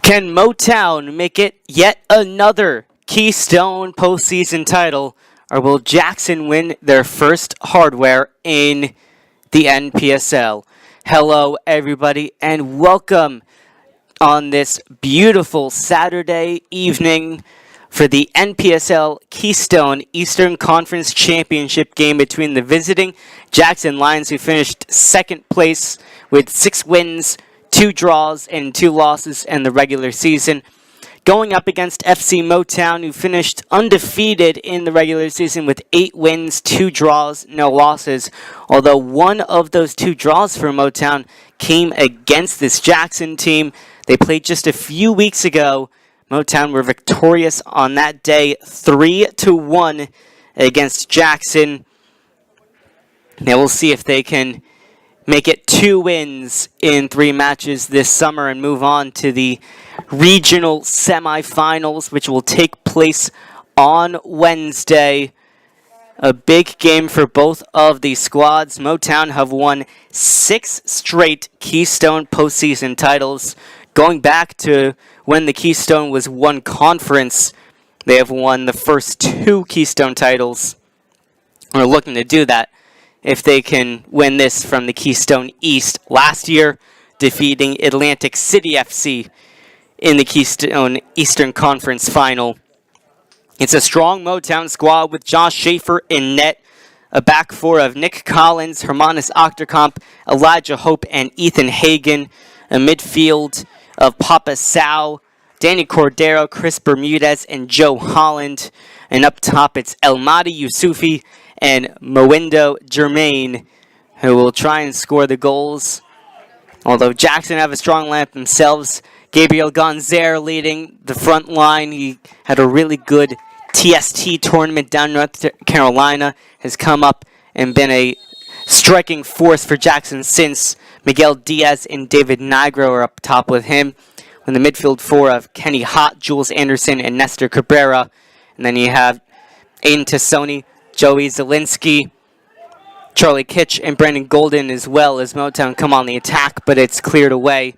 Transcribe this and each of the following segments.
Can Motown make it yet another Keystone postseason title, or will Jackson win their first hardware in the NPSL? Hello, everybody, and welcome on this beautiful Saturday evening for the NPSL Keystone Eastern Conference Championship game between the visiting Jackson Lions, who finished second place with 6 wins, 2 draws, and 2 losses in the regular season, going up against FC Motown, who finished undefeated in the regular season with 8 wins, 2 draws, no losses, although one of those 2 draws for Motown came against this Jackson team. They played just a few weeks ago. Motown were victorious on that day, 3-1 against Jackson. Now we'll see if they can make it 2 wins in 3 matches this summer and move on to the regional semifinals, which will take place on Wednesday. A big game for both of these squads. Motown have won 6 straight Keystone postseason titles. Going back to when the Keystone was one conference, they have won the first 2 Keystone titles. We're looking to do that if they can win this from the Keystone East last year, defeating Atlantic City FC in the Keystone Eastern Conference Final. It's a strong Motown squad with Josh Schaefer in net, a back four of Nick Collins, Hermanis Octocomp, Elijah Hope, and Ethan Hagen, a midfield of Papa Sao, Danny Cordero, Chris Bermudez, and Joe Holland. And up top, it's Elmadi Yusufi and Moindo Germain, who will try and score the goals. Although Jackson have a strong lineup themselves, Gabriel Gonzer leading the front line. He had a really good TST tournament down in North Carolina, has come up and been a striking force for Jackson since. Miguel Diaz and David Nigro are up top with him. In the midfield 4 of Kenny Hott, Jules Anderson, and Nestor Cabrera. And then you have Aiden Tassoni, Joey Zielinski, Charlie Kitch, and Brandon Golden, as well as Motown come on the attack, but it's cleared away.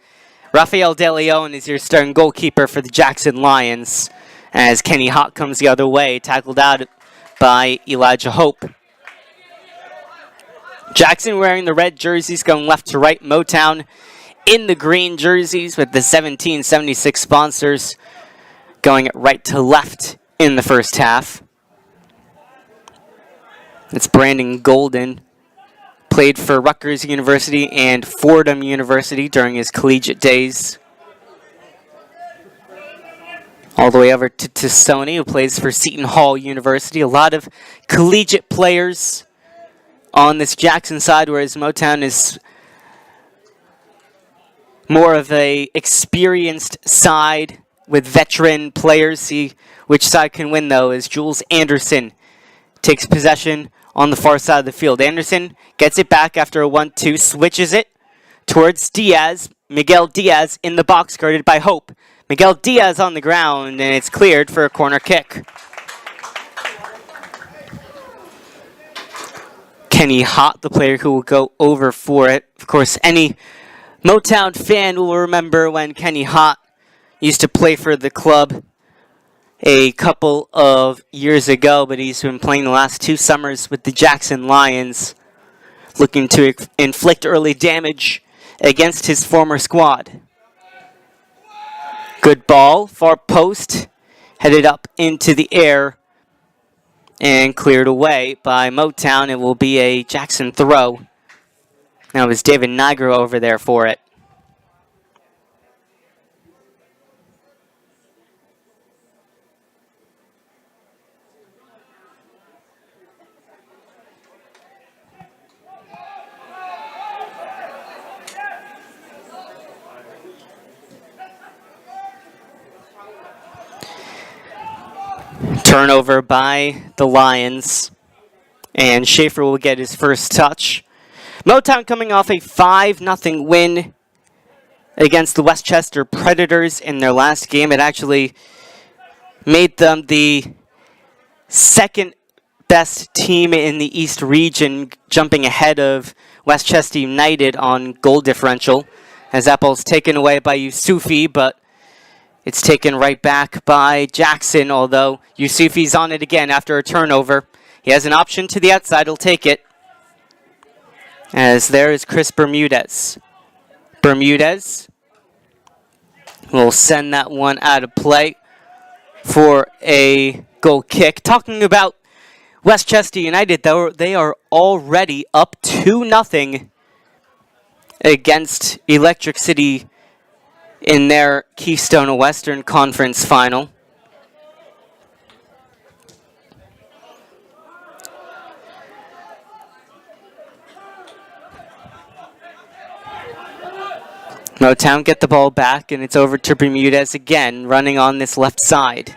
Rafael De Leon is your starting goalkeeper for the Jackson Lions, as Kenny Hott comes the other way, tackled out by Elijah Hope. Jackson wearing the red jerseys, going left to right. Motown in the green jerseys with the 1776 sponsors, going right to left in the first half. It's Brandon Golden. Played for Rutgers University and Fordham University during his collegiate days. All the way over to Tassoni, who plays for Seton Hall University. A lot of collegiate players on this Jackson side, whereas Motown is more of a experienced side with veteran players. See which side can win, though, as Jules Anderson takes possession on the far side of the field. Anderson gets it back after a 1-2, switches it towards Diaz. Miguel Diaz in the box, guarded by Hope. Miguel Diaz on the ground, and it's cleared for a corner kick. Kenny Hott, the player who will go over for it. Of course, any Motown fan will remember when Kenny Hott used to play for the club a couple of years ago, but he's been playing the last 2 summers with the Jackson Lions, looking to inflict early damage against his former squad. Good ball, far post, headed up into the air, and cleared away by Motown. It will be a Jackson throw. Now it's David Nigro over there for it. Turnover by the Lions, and Schaefer will get his first touch. Motown coming off a 5-0 win against the Westchester Predators in their last game. It actually made them the second best team in the East region, jumping ahead of Westchester United on goal differential, as that ball's taken away by Yusufi, but It's taken right back by Jackson, although Yusufi's on it again after a turnover. He has an option to the outside, he'll take it. As there is Chris Bermudez. Bermudez will send that one out of play for a goal kick. Talking about Westchester United, though, they are already up 2-0 against Electric City in their Keystone Western Conference final. Motown get the ball back, and it's over to Bermudez again, running on this left side.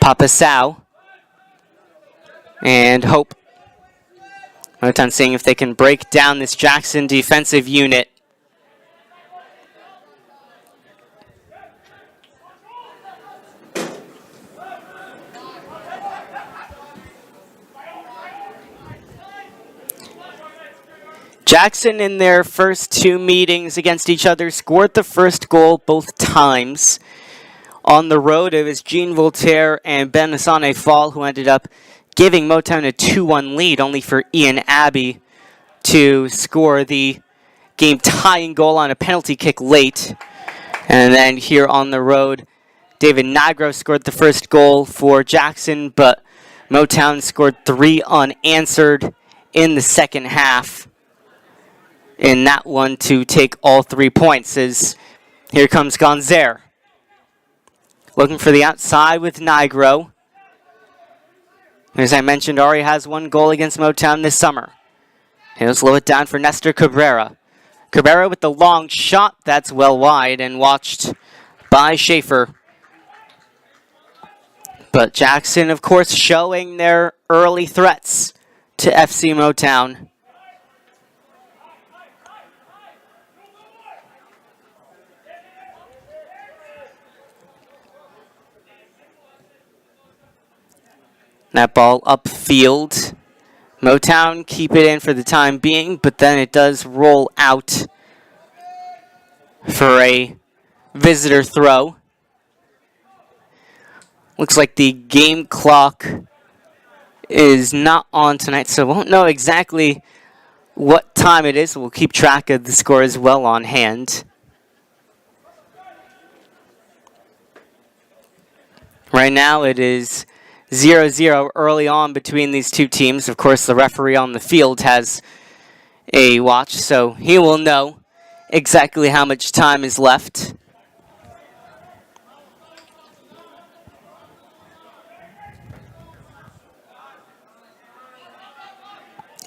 Papasau and Hope. Motown seeing if they can break down this Jackson defensive unit. Jackson, in their first two meetings against each other, scored the first goal both times. On the road, it was Jean Voltaire and Ben Asane Fall who ended up giving Motown a 2-1 lead, only for Ian Abbey to score the game-tying goal on a penalty kick late. And then here on the road, David Nigro scored the first goal for Jackson, but Motown scored 3 unanswered in the second half. In that one to take all 3 points, as here comes Gonzer. Looking for the outside with Nigro. As I mentioned, already has 1 goal against Motown this summer. He'll slow it down for Nestor Cabrera. Cabrera with the long shot, that's well wide and watched by Schaefer. But Jackson, of course, showing their early threats to FC Motown. That ball upfield. Motown keep it in for the time being, but then it does roll out for a visitor throw. Looks like the game clock is not on tonight, so won't know exactly what time it is. We'll keep track of the score as well on hand. Right now it is 0-0 early on between these two teams. Of course, the referee on the field has a watch, so he will know exactly how much time is left.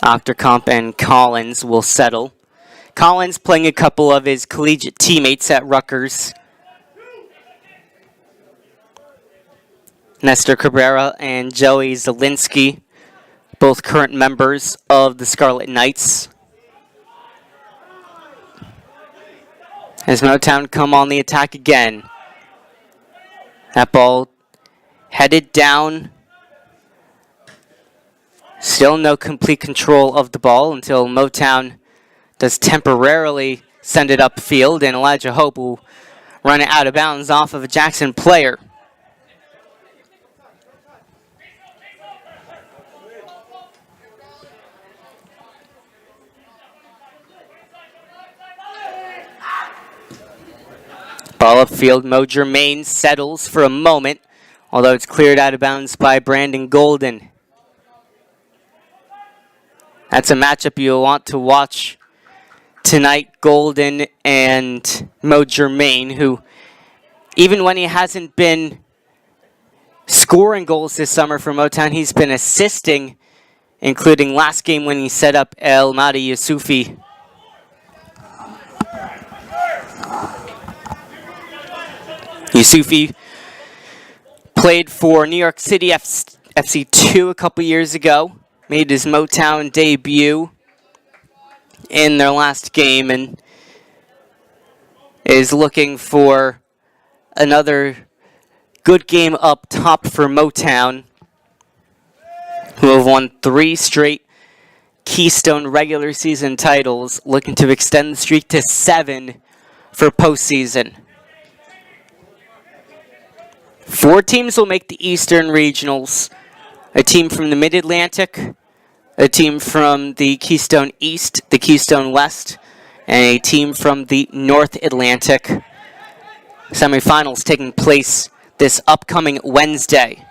Octocomp and Collins will settle. Collins playing a couple of his collegiate teammates at Rutgers. Nestor Cabrera and Joey Zielinski, both current members of the Scarlet Knights. As Motown come on the attack again. That ball headed down. Still no complete control of the ball until Motown does temporarily send it upfield, and Elijah Hope will run it out of bounds off of a Jackson player. Ball upfield, Mo Germain settles for a moment, although it's cleared out of bounds by Brandon Golden. That's a matchup you'll want to watch tonight, Golden and Mo Germain, who, even when he hasn't been scoring goals this summer for Motown, he's been assisting, including last game when he set up El Madi Yusufi. Yusufi played for New York City FC2 a couple years ago. Made his Motown debut in their last game and is looking for another good game up top for Motown, who have won 3 straight Keystone regular season titles, looking to extend the streak to 7 for postseason. 4 teams will make the Eastern Regionals. A team from the Mid-Atlantic, a team from the Keystone East, the Keystone West, and a team from the North Atlantic. Semifinals taking place this upcoming Wednesday.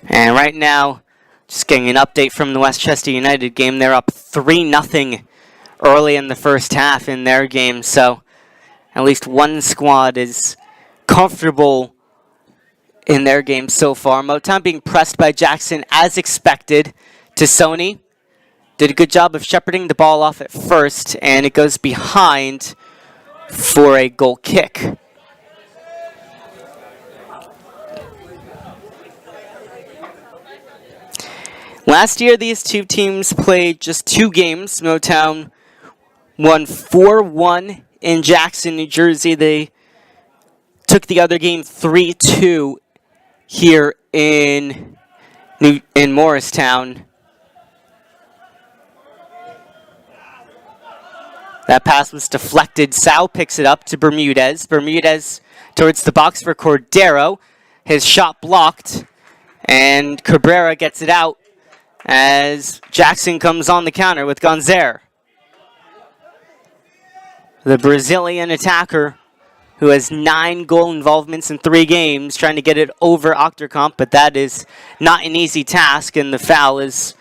And right now, just getting an update from the Westchester United game. They're up 3-0 early in the first half in their game, so at least one squad is comfortable in their game so far. Motown being pressed by Jackson as expected to Sony. Did a good job of shepherding the ball off at first, and it goes behind for a goal kick. Last year, these two teams played just 2 games. Motown won 4-1 in Jackson, New Jersey. They took the other game 3-2 here in Morristown. That pass was deflected. Sal picks it up to Bermudez. Bermudez towards the box for Cordero. His shot blocked, and Cabrera gets it out as Jackson comes on the counter with Gonzer. The Brazilian attacker who has 9 goal involvements in 3 games, trying to get it over Octocomp, but that is not an easy task, and the foul is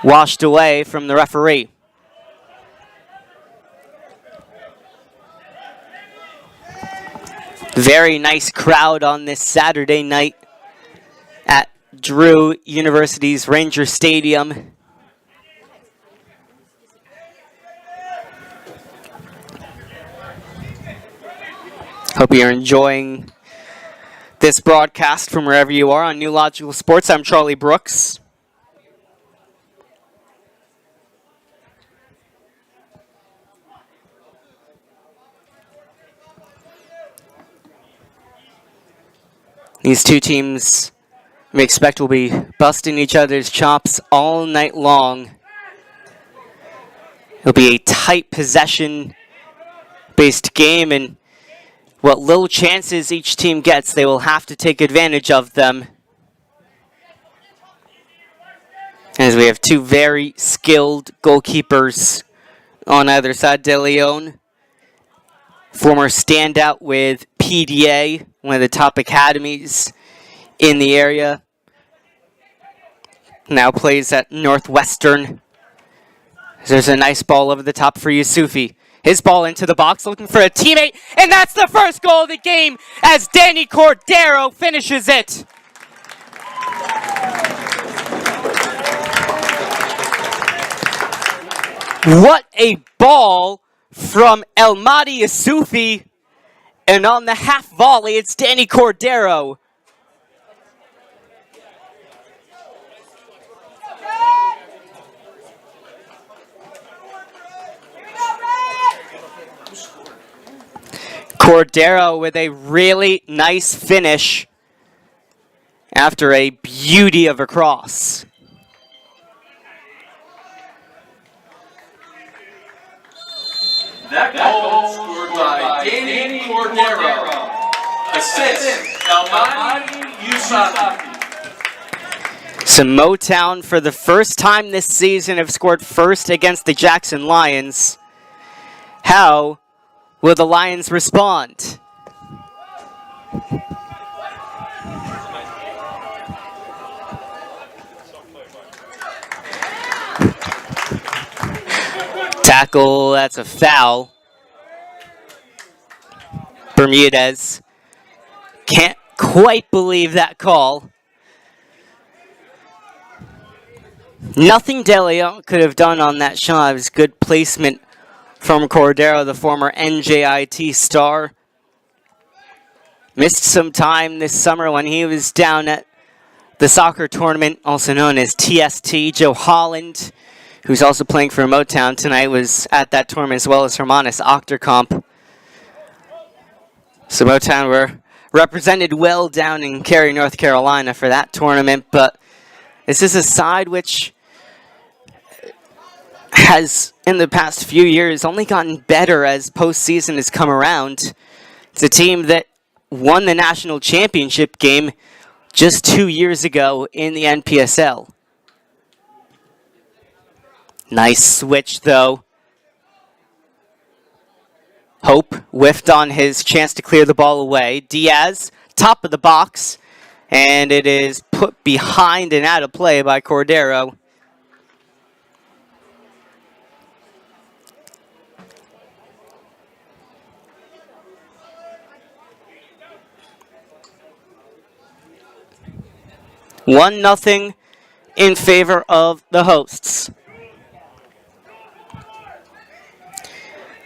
washed away from the referee. Very nice crowd on this Saturday night at Drew University's Ranger Stadium. Hope you're enjoying this broadcast from wherever you are on New Logical Sports. I'm Charlie Brooks. These two teams we expect will be busting each other's chops all night long. It'll be a tight possession-based game, and what little chances each team gets, they will have to take advantage of them. As we have 2 very skilled goalkeepers on either side. De Leon, former standout with PDA, one of the top academies in the area. Now plays at Northwestern. There's a nice ball over the top for Yusufi. His ball into the box, looking for a teammate, and that's the first goal of the game as Danny Cordero finishes it. What a ball from Elmadi Yusufi, and on the half volley, it's Danny Cordero. Cordero with a really nice finish after a beauty of a cross. That goal scored by Danny Cordero. Assist, Elmani Yusufi. So Motown, for the first time this season, have scored first against the Jackson Lions. How will the Lions respond? Tackle, that's a foul. Bermudez can't quite believe that call. Nothing De Leon could have done on that shot. It was good placement from Cordero, the former NJIT star. Missed some time this summer when he was down at the soccer tournament, also known as TST. Joe Holland, who's also playing for Motown tonight, was at that tournament, as well as Hermanus Octocomp. So Motown were represented well down in Cary, North Carolina for that tournament, but this is a side which has, in the past few years, only gotten better as postseason has come around. It's a team that won the national championship game just 2 years ago in the NPSL. Nice switch, though. Hope whiffed on his chance to clear the ball away. Diaz, top of the box, and it is put behind and out of play by Cordo. One nothing in favor of the hosts.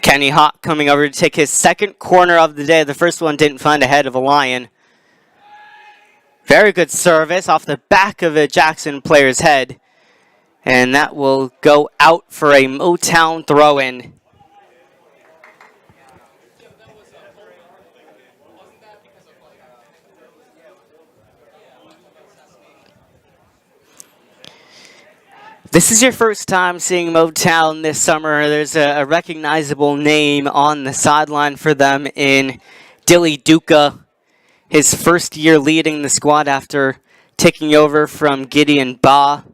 Kenny Hott coming over to take his second corner of the day. The first one didn't find a head of a Lion. Very good service off the back of a Jackson player's head. And that will go out for a Motown throw-in. This is your first time seeing Motown this summer. There's a recognizable name on the sideline for them in Dilly Duca. His first year leading the squad after taking over from Gideon Ba.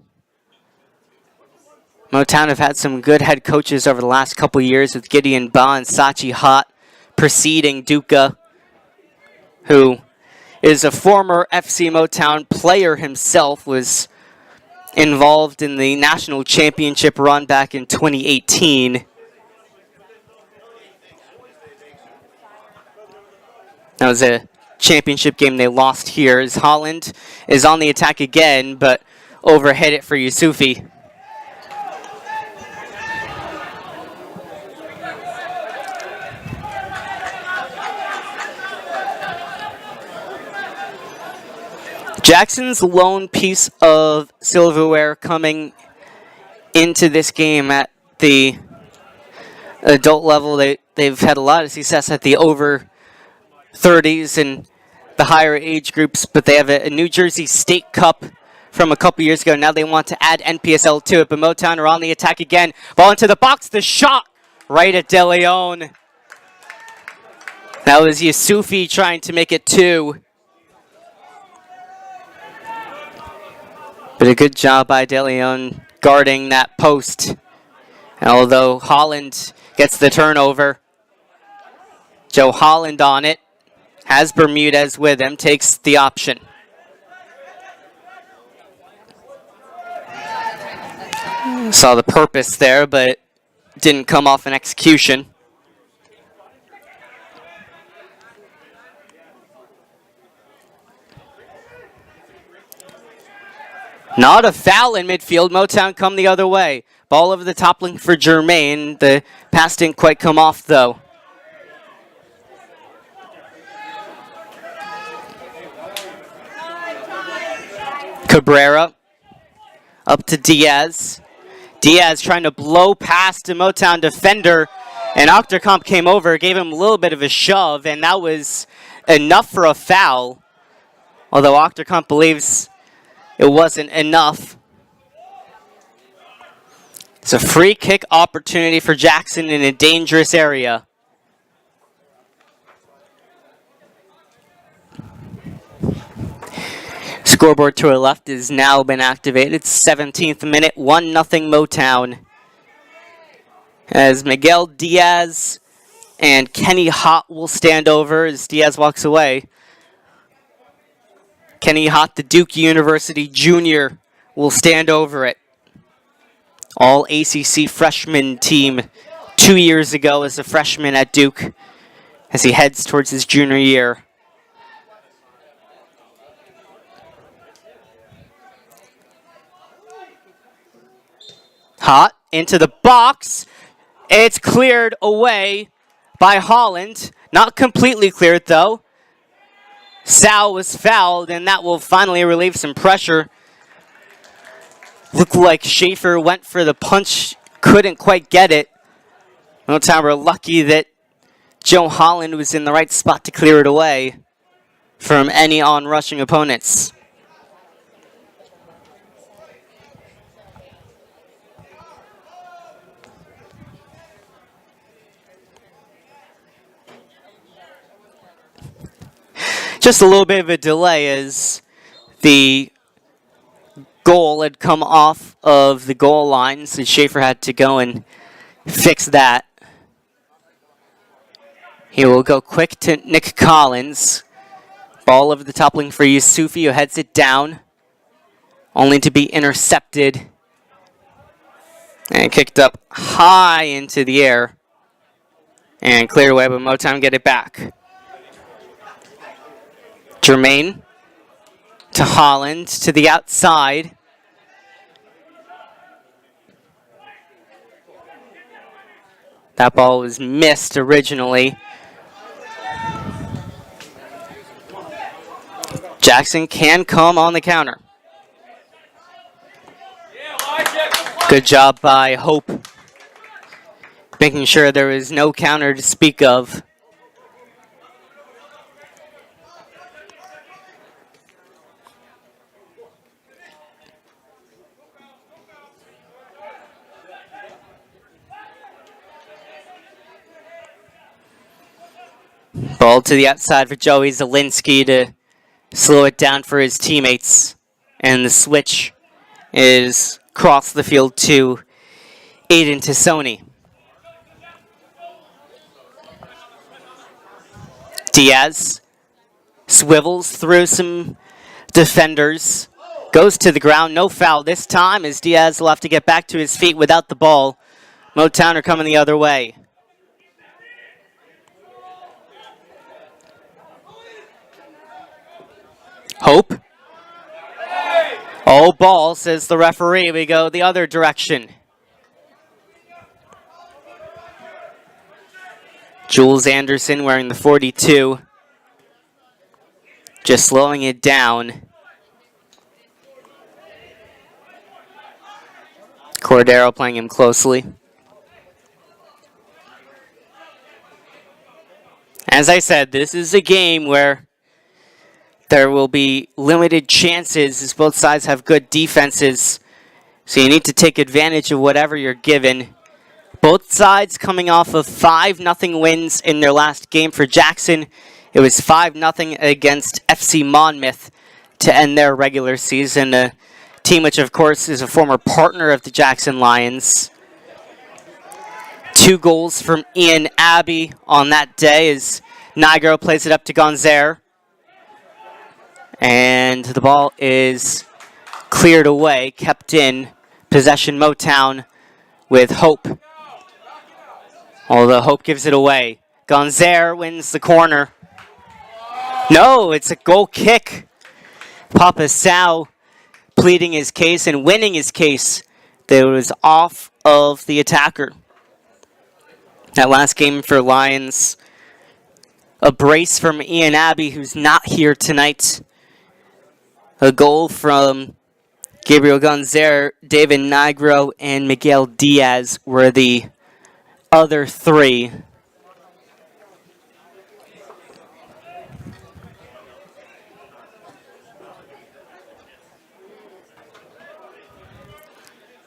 Motown have had some good head coaches over the last couple years with Gideon Ba and Sachi Hott preceding Duca, who is a former FC Motown player himself, was involved in the national championship run back in 2018. That was a championship game they lost here, as Holland is on the attack again, but overhit it for Yusufi. Jackson's lone piece of silverware coming into this game at the adult level. They've had a lot of success at the over 30s and the higher age groups, but they have a New Jersey State Cup from a couple years ago. Now they want to add NPSL to it, but Motown are on the attack again. Ball into the box, the shot right at De Leon. That was Yusufi trying to make it 2. But a good job by De Leon guarding that post. And although Holland gets the turnover, Joe Holland on it, has Bermudez with him, takes the option. Saw the purpose there, but didn't come off an execution. Not a foul in midfield. Motown come the other way. Ball over the top link for Jermaine. The pass didn't quite come off, though. Cabrera up to Diaz. Diaz trying to blow past a Motown defender, and Octocomp came over, gave him a little bit of a shove, and that was enough for a foul. Although Octocomp believes it wasn't enough. It's a free kick opportunity for Jackson in a dangerous area. Scoreboard to our left has now been activated. 17th minute, 1-0 Motown. As Miguel Diaz and Kenny Hott will stand over as Diaz walks away. Kenny Hott, the Duke University junior, will stand over it. All ACC freshman team 2 years ago as a freshman at Duke as he heads towards his junior year. Hott into the box. It's cleared away by Holland. Not completely cleared, though. Sal was fouled, and that will finally relieve some pressure. Looked like Schaefer went for the punch, couldn't quite get it. Motown were lucky that Joe Holland was in the right spot to clear it away from any on-rushing opponents. Just a little bit of a delay as the goal had come off of the goal line, so Schaefer had to go and fix that. He will go quick to Nick Collins. Ball over the top lane for Yusufi, who heads it down, only to be intercepted and kicked up high into the air and cleared away, but Motown get it back. Jermaine to Holland to the outside. That ball was missed originally. Jackson can come on the counter. Good job by Hope, making sure there was no counter to speak of. Ball to the outside for Joey Zielinski to slow it down for his teammates. And the switch is across the field to Aiden Tassoni. Diaz swivels through some defenders. Goes to the ground, no foul this time as Diaz will have to get back to his feet without the ball. Motown are coming the other way. Hope. Oh, ball, says the referee. We go the other direction. Jules Anderson wearing the 42. Just slowing it down. Cordero playing him closely. As I said, this is a game where there will be limited chances as both sides have good defenses. So you need to take advantage of whatever you're given. Both sides coming off of 5-0 wins in their last game. For Jackson, it was 5-0 against FC Monmouth to end their regular season. A team which, of course, is a former partner of the Jackson Lions. 2 goals from Ian Abbey on that day as Nigro plays it up to Gonzaire. And the ball is cleared away, kept in. Possession Motown with Hope. Although Hope gives it away. Gonzaire wins the corner. No, it's a goal kick. Papa Sao pleading his case and winning his case that it was off of the attacker. That last game for Lions, a brace from Ian Abbey, who's not here tonight. A goal from Gabriel Gonzaire, David Nigro, and Miguel Diaz were the other 3.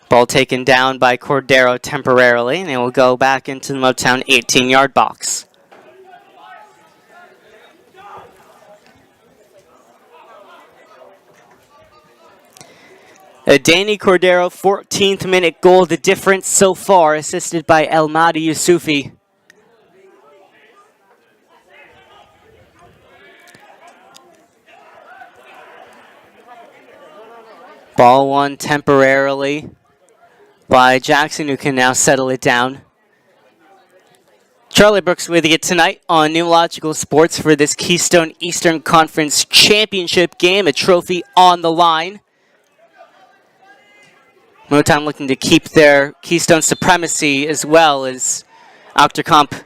Ball taken down by Cordero temporarily, and it will go back into the Motown 18-yard box. A Danny Cordero 14th minute goal, the difference so far, assisted by El Mahdi Yusufi. Ball won temporarily by Jackson, who can now settle it down. Charlie Brooks with you tonight on Neurological Sports for this Keystone Eastern Conference Championship game, a trophy on the line. Motown looking to keep their Keystone supremacy as well as Octocomp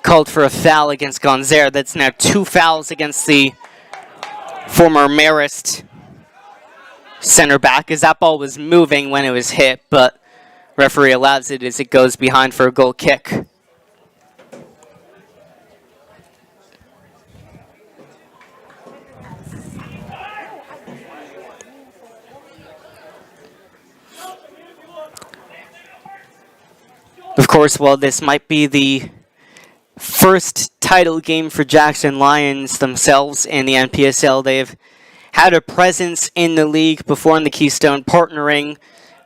called for a foul against Gonzaire. That's now 2 fouls against the former Marist center back as that ball was moving when it was hit, but referee allows it as it goes behind for a goal kick. Of course, while this might be the first title game for Jackson Lions themselves in the NPSL. They've had a presence in the league before in the Keystone, partnering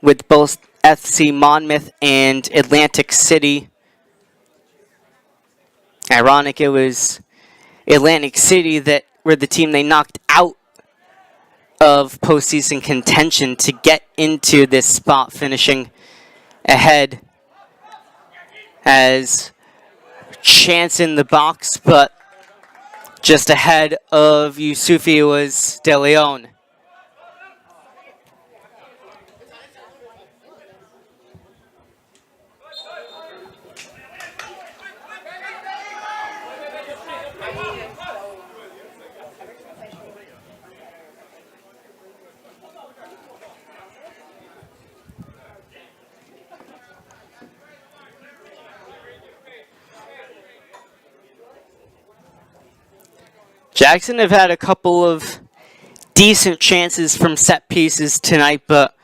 with both FC Monmouth and Atlantic City. Ironic, it was Atlantic City that were the team they knocked out of postseason contention to get into this spot, finishing ahead as chance in the box, but just ahead of Yusufi was De Leon. Jackson have had a couple of decent chances from set pieces tonight, but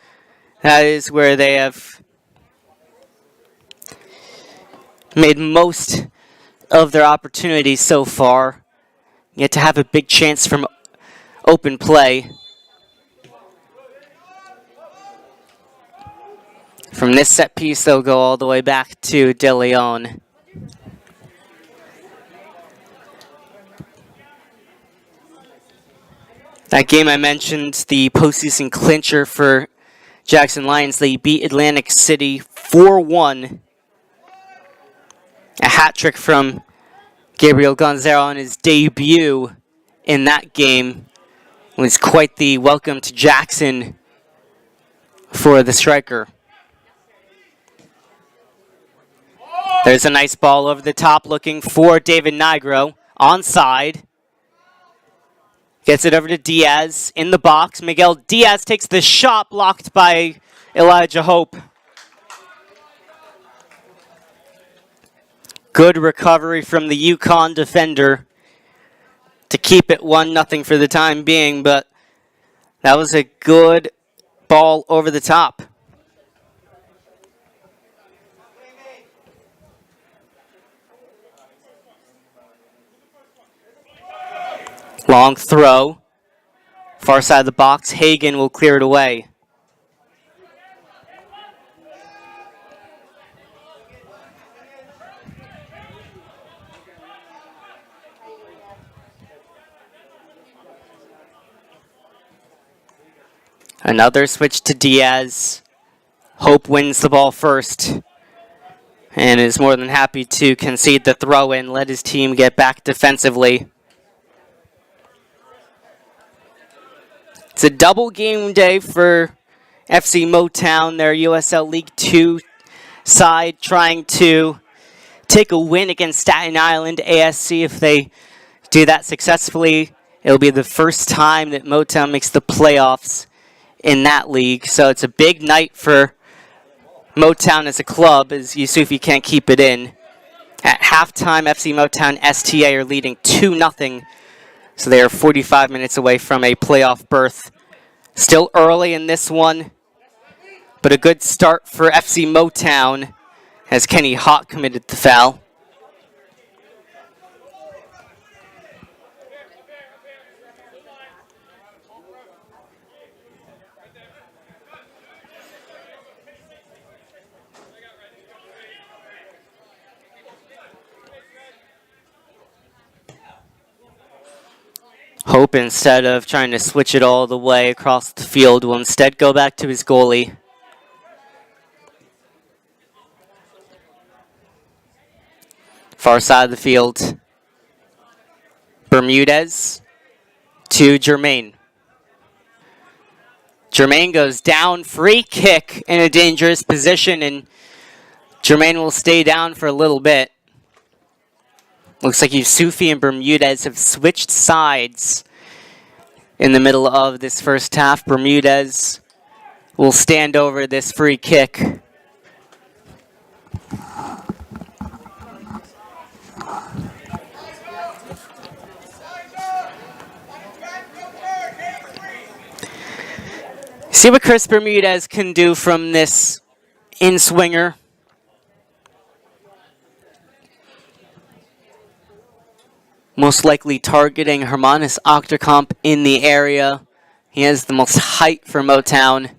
that is where they have made most of their opportunities so far. Yet to have a big chance from open play. From this set piece, they'll go all the way back to De Leon. That game I mentioned, the postseason clincher for Jackson Lions, they beat Atlantic City 4-1. A hat trick from Gabriel Gonzalo on his debut in that game. It was quite the welcome to Jackson for the striker. There's a nice ball over the top looking for David Nigro. Onside. Gets it over to Diaz in the box. Miguel Diaz takes the shot, blocked by Elijah Hope. Good recovery from the Yukon defender to keep it 1-0 for the time being, but that was a good ball over the top. Long throw. Far side of the box. Hagen will clear it away. Another switch to Diaz. Hope wins the ball first and is more than happy to concede the throw in, let his team get back defensively. It's a double game day for FC Motown, their USL League 2 side, trying to take a win against Staten Island ASC. If they do that successfully, it'll be the first time that Motown makes the playoffs in that league. So it's a big night for Motown as a club, as Yusufi can't keep it in. At halftime, FC Motown STA are leading 2-0. So they are 45 minutes away from a playoff berth. Still early in this one, but a good start for FC Motown as Kenny Hott committed the foul. Hope, instead of trying to switch it all the way across the field, will instead go back to his goalie. Far side of the field. Bermudez to Germain. Germain goes down, free kick in a dangerous position, and Germain will stay down for a little bit. Looks like Yusufi and Bermudez have switched sides in the middle of this first half. Bermudez will stand over this free kick. See what Chris Bermudez can do from this in-swinger. most likely targeting Hermanus Octocomp in the area. He has the most height for Motown.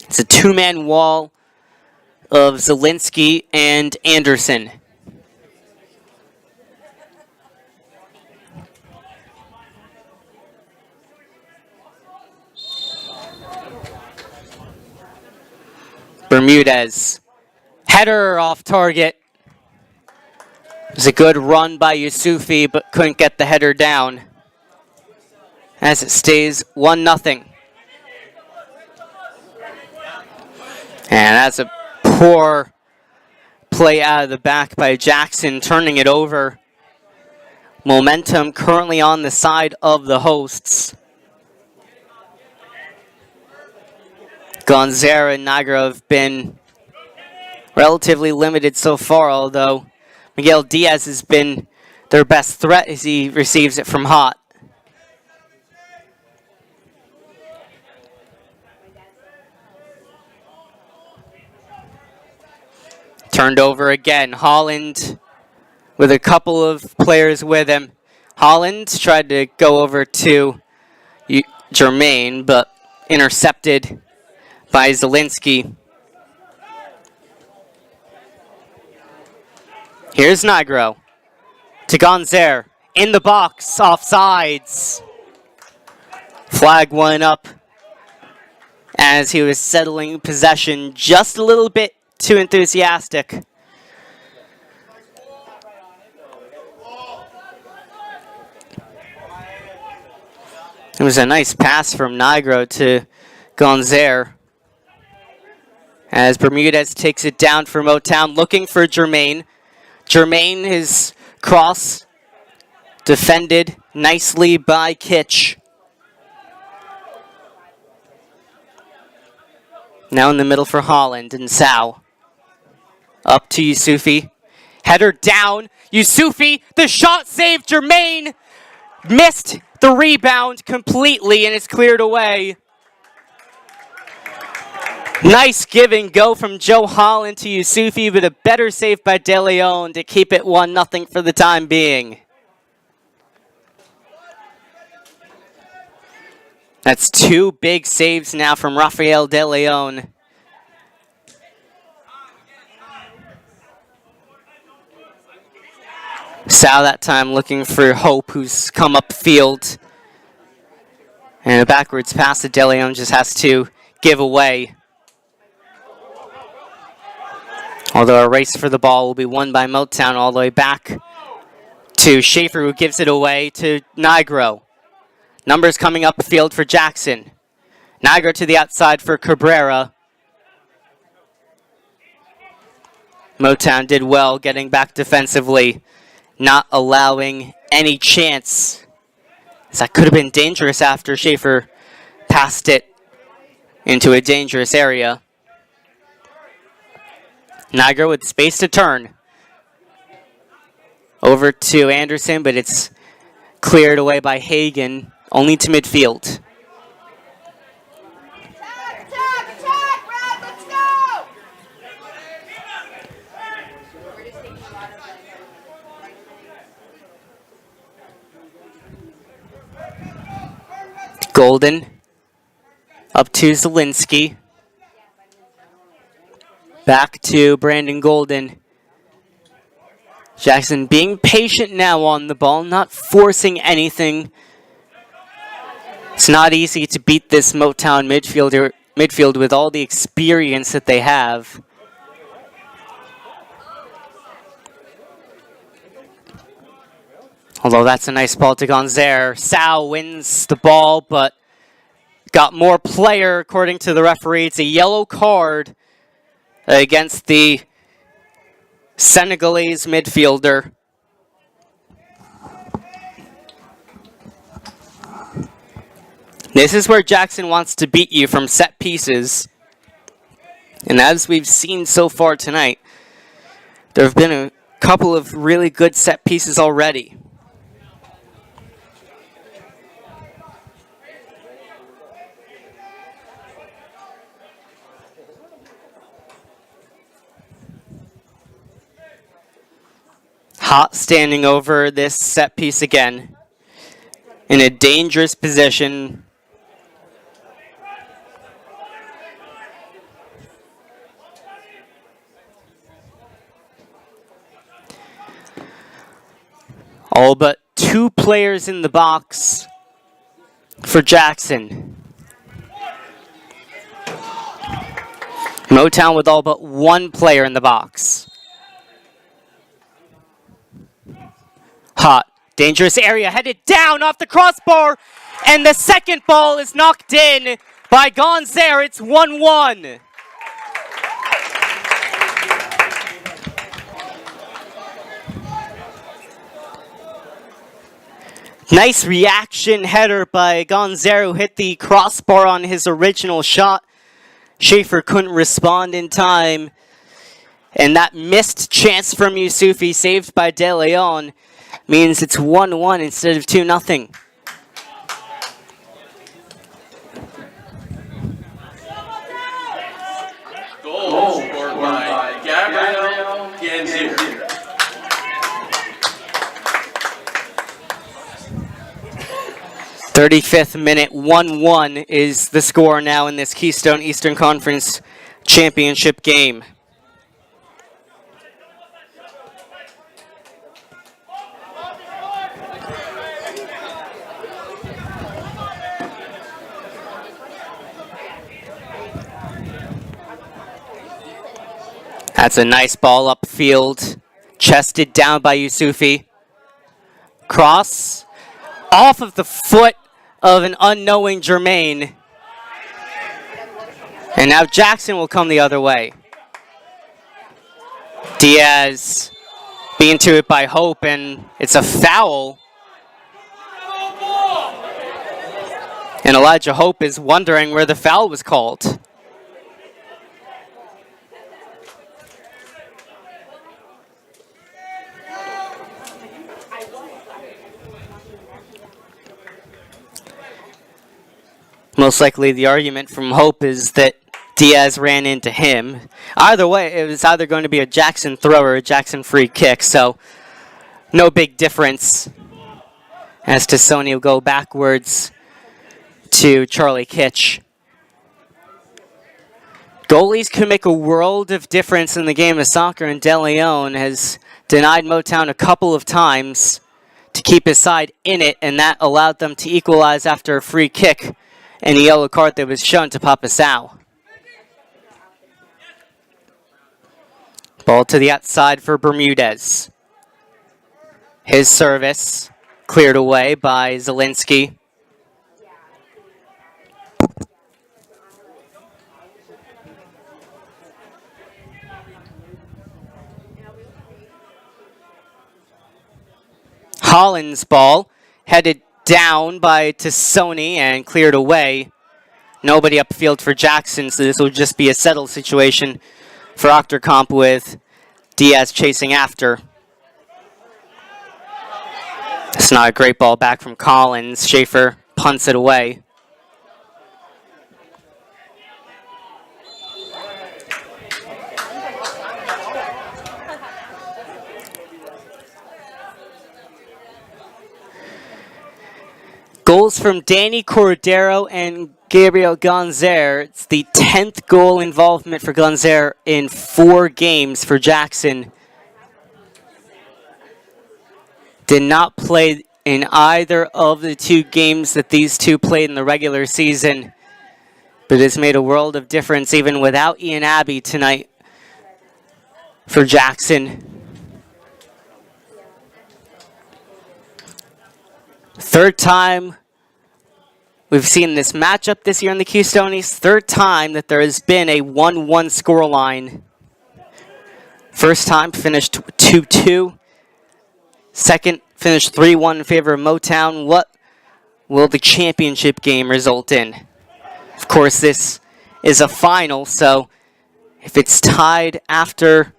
It's a two-man wall of Zielinski and Anderson. Bermudez. Header off target. It was a good run by Yusufi, but couldn't get the header down. As it stays 1-0. And that's a poor play out of the back by Jackson, turning it over. Momentum currently on the side of the hosts. Gonzera and Niagara have been relatively limited so far, although Miguel Diaz has been their best threat as he receives it from Hott. Turned over again. Holland with a couple of players with him. Holland tried to go over to Jermaine, but intercepted by Zielinski. Here's Nigro to Gonzer in the box, offsides. Flag went up as he was settling possession just a little bit too enthusiastic. It was a nice pass from Nigro to Gonzer as Bermudez takes it down for Motown, looking for Jermaine. Jermaine, his cross, defended nicely by Kitch. Now in the middle for Holland and Sao. Up to Yusufi. Header down. Yusufi, the shot saved. Jermaine missed the rebound completely and it's cleared away. Nice give and go from Joe Holland to Yusufi, but a better save by De Leon to keep it 1-0 for the time being. That's two big saves now from Rafael De Leon. Sal that time looking for Hope, who's come up field. And a backwards pass that De Leon just has to give away. Although a race for the ball will be won by Motown all the way back to Schaefer, who gives it away to Nigro. Numbers coming up the field for Jackson. Nigro to the outside for Cabrera. Motown did well getting back defensively, not allowing any chance. That could have been dangerous after Schaefer passed it into a dangerous area. Nigro with space to turn. Over to Anderson, but it's cleared away by Hagen, only to midfield. Attack, Brad, let's go! Golden up to Zielinski. Back to Brandon Golden. Jackson being patient now on the ball, not forcing anything. It's not easy to beat this Motown midfield with all the experience that they have. Although that's a nice ball to Gonzer. Sal wins the ball, but got more player according to the referee. It's a yellow card against the Senegalese midfielder. This is where Jackson wants to beat you from set pieces. And as we've seen so far tonight, there have been a couple of really good set pieces already. Hot standing over this set piece again. In a dangerous position. All but 2 players in the box for Jackson. Motown with all but 1 player in the box. Hot. Dangerous area. Headed down off the crossbar. And the second ball is knocked in by Gonzaire. It's 1-1. Nice reaction header by Gonzaire, who hit the crossbar on his original shot. Schaefer couldn't respond in time. And that missed chance from Yusufi, saved by De Leon, means it's 1-1 instead of 2-0. Goal scored by Gabriel Ganzier. 35th minute, 1-1 is the score now in this Keystone Eastern Conference Championship game. That's a nice ball upfield, chested down by Yusufi. Cross, off of the foot of an unknowing Jermaine. And now Jackson will come the other way. Diaz being to it by Hope, and it's a foul. And Elijah Hope is wondering where the foul was called. Most likely the argument from Hope is that Diaz ran into him. Either way, it was either going to be a Jackson throw or a Jackson free kick, so no big difference. As Tassoni will go backwards to Charlie Kitch. Goalies can make a world of difference in the game of soccer, and De Leon has denied Motown a couple of times to keep his side in it, and that allowed them to equalize after a free kick and a yellow card that was shown to Papasau. Ball to the outside for Bermudez. His service cleared away by Zielinski. Holland's ball headed down by Tassoni and cleared away. Nobody upfield for Jackson, so this will just be a settled situation for Octercomp with Diaz chasing after. It's not a great ball back from Collins. Schaefer punts it away. Goals from Danny Cordero and Gabriel Gonzaire. It's the 10th goal involvement for Gonzaire in 4 games for Jackson. Did not play in either of the 2 games that these two played in the regular season, but it's made a world of difference even without Ian Abbey tonight for Jackson. Third time we've seen this matchup this year in the Keystone East. Third time that there has been a 1-1 scoreline. First time finished 2-2. Second finished 3-1 in favor of Motown. What will the championship game result in? Of course, this is a final, so if it's tied after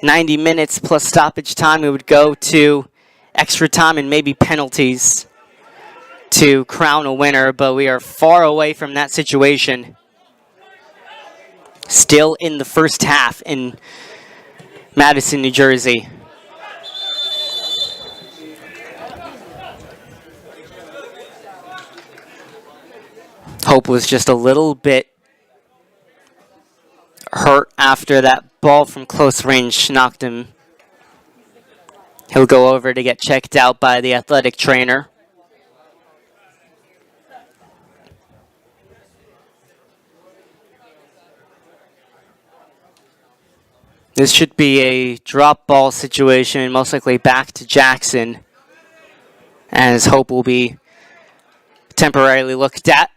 90 minutes plus stoppage time, it would go to extra time and maybe penalties to crown a winner, but we are far away from that situation. Still in the first half in Madison, New Jersey. Hope was just a little bit hurt after that ball from close range knocked him. He'll go over to get checked out by the athletic trainer. This should be a drop ball situation, most likely back to Jackson, as Hope will be temporarily looked at.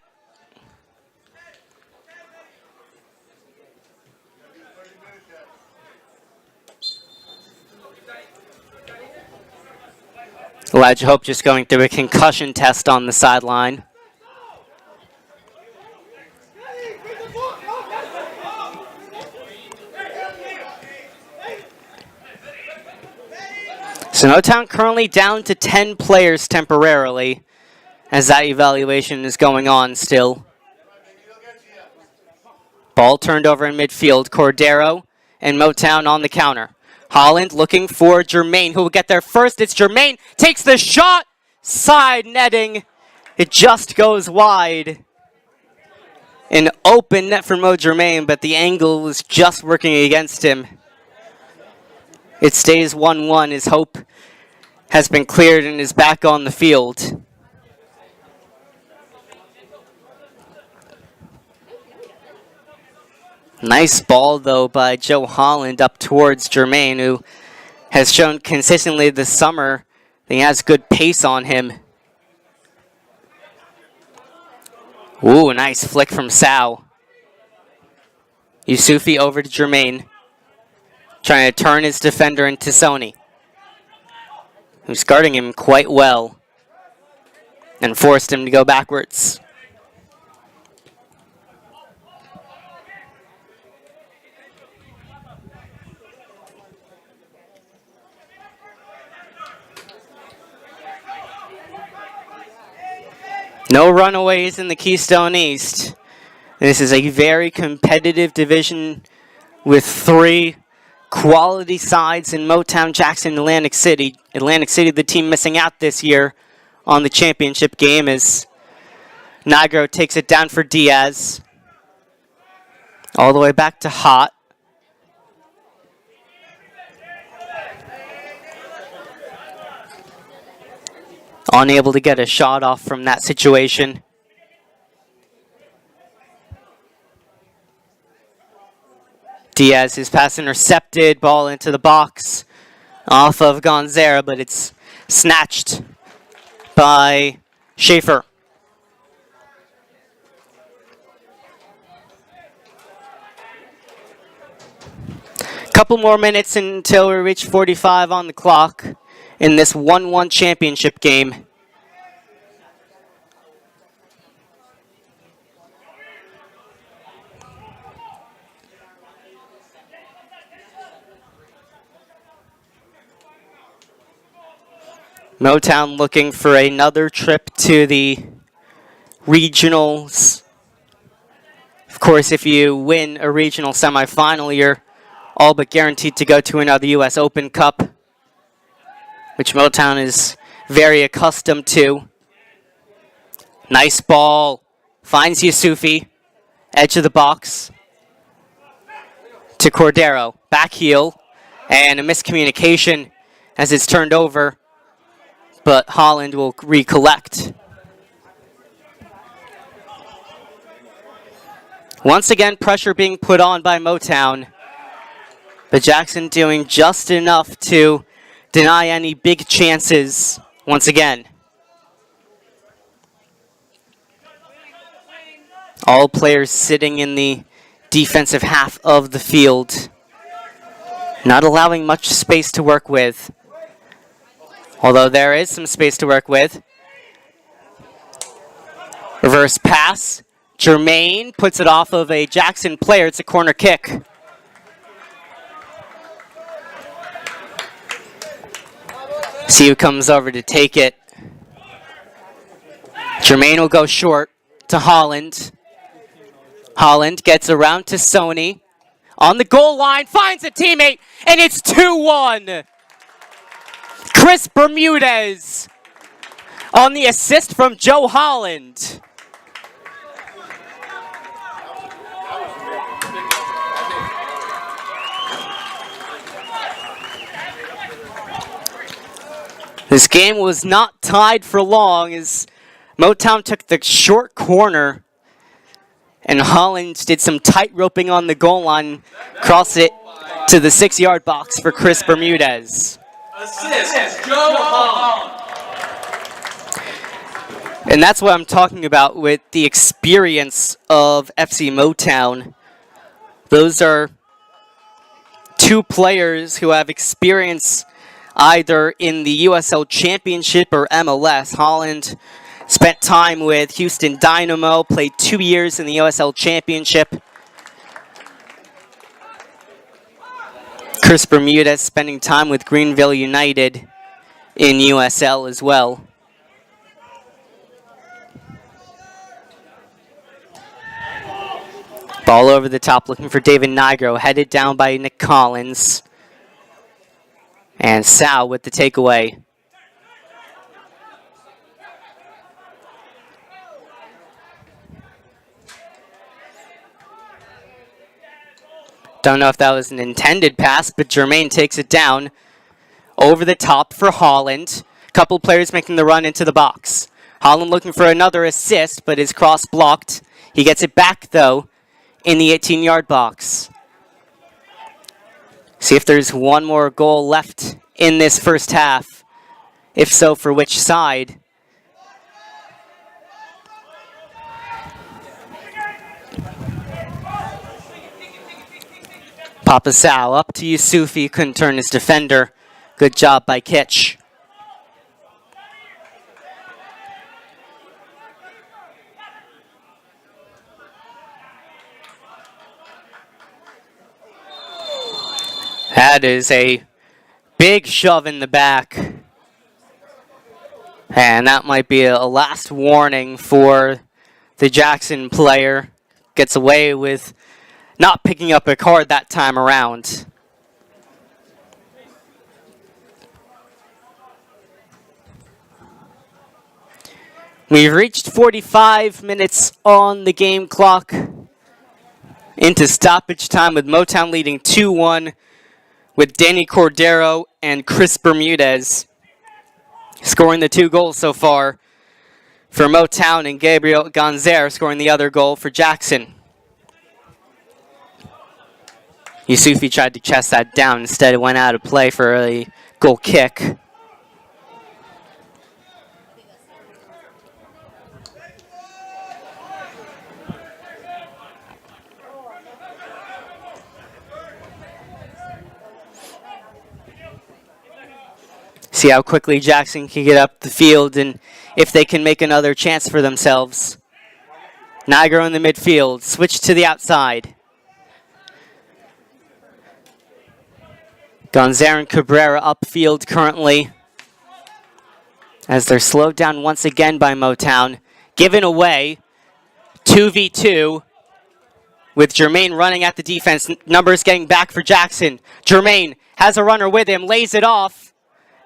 Elijah Hope just going through a concussion test on the sideline. So Motown currently down to 10 players temporarily, as that evaluation is going on still. Ball turned over in midfield. Cordero and Motown on the counter. Holland looking for Jermaine, who will get there first. It's Jermaine, takes the shot, side netting. It just goes wide. An open net for Mo Jermaine, but the angle was just working against him. It stays 1-1 as Hope has been cleared and is back on the field. Nice ball, though, by Joe Holland up towards Jermaine, who has shown consistently this summer that he has good pace on him. Ooh, nice flick from Sao. Yusufi over to Jermaine, trying to turn his defender into Sony, who's guarding him quite well and forced him to go backwards. No runaways in the Keystone East. This is a very competitive division with three quality sides in Motown, Jackson, Atlantic City. Atlantic City, the team missing out this year on the championship game, as Nigro takes it down for Diaz. All the way back to Hot. Unable to get a shot off from that situation. Diaz, his pass intercepted, ball into the box off of Gonzera, but it's snatched by Schaefer. Couple more minutes until we reach 45 on the clock in this 1-1 championship game. Motown looking for another trip to the regionals. Of course, if you win a regional semifinal, you're all but guaranteed to go to another U.S. Open Cup, which Motown is very accustomed to. Nice ball. Finds Yusufi. Edge of the box. To Cordero. Back heel. And a miscommunication as it's turned over. But Holland will recollect. Once again, pressure being put on by Motown. But Jackson doing just enough to deny any big chances once again. All players sitting in the defensive half of the field, not allowing much space to work with. Although there is some space to work with. Reverse pass. Jermaine puts it off of a Jackson player. It's a corner kick. See who comes over to take it. Jermaine will go short to Holland. Holland gets around to Sony. On the goal line, finds a teammate, and it's 2-1. Chris Bermudez on the assist from Joe Holland. This game was not tied for long as Motown took the short corner and Holland did some tight roping on the goal line, crossed it to the 6-yard box for Chris Bermudez. Assist, Joe Holland. And that's what I'm talking about with the experience of FC Motown. Those are two players who have experience either in the USL Championship or MLS. Holland spent time with Houston Dynamo, played 2 years in the USL Championship. Chris Bermudez spending time with Greenville United in USL as well. Ball over the top, looking for David Nigro, headed down by Nick Collins. And Sal with the takeaway. Don't know if that was an intended pass, but Jermaine takes it down. Over the top for Holland. Couple players making the run into the box. Holland looking for another assist, but is cross blocked. He gets it back, though, in the 18-yard box. See if there's one more goal left in this first half. If so, for which side? Papa Sal up to Yusufi, couldn't turn his defender. Good job by Kitch. That is a big shove in the back. And that might be a last warning for the Jackson player. Gets away with not picking up a card that time around. We've reached 45 minutes on the game clock. Into stoppage time with Motown leading 2-1 with Danny Cordero and Chris Bermudez scoring the 2 goals so far for Motown, and Gabriel Gonzer scoring the other goal for Jackson. Yusufi tried to chest that down. Instead, it went out of play for a goal kick. See how quickly Jackson can get up the field and if they can make another chance for themselves. Nigro in the midfield. Switch to the outside. Gonzar and Cabrera upfield currently as they're slowed down once again by Motown. Given away 2v2 with Jermaine running at the defense. Numbers getting back for Jackson. Jermaine has a runner with him, lays it off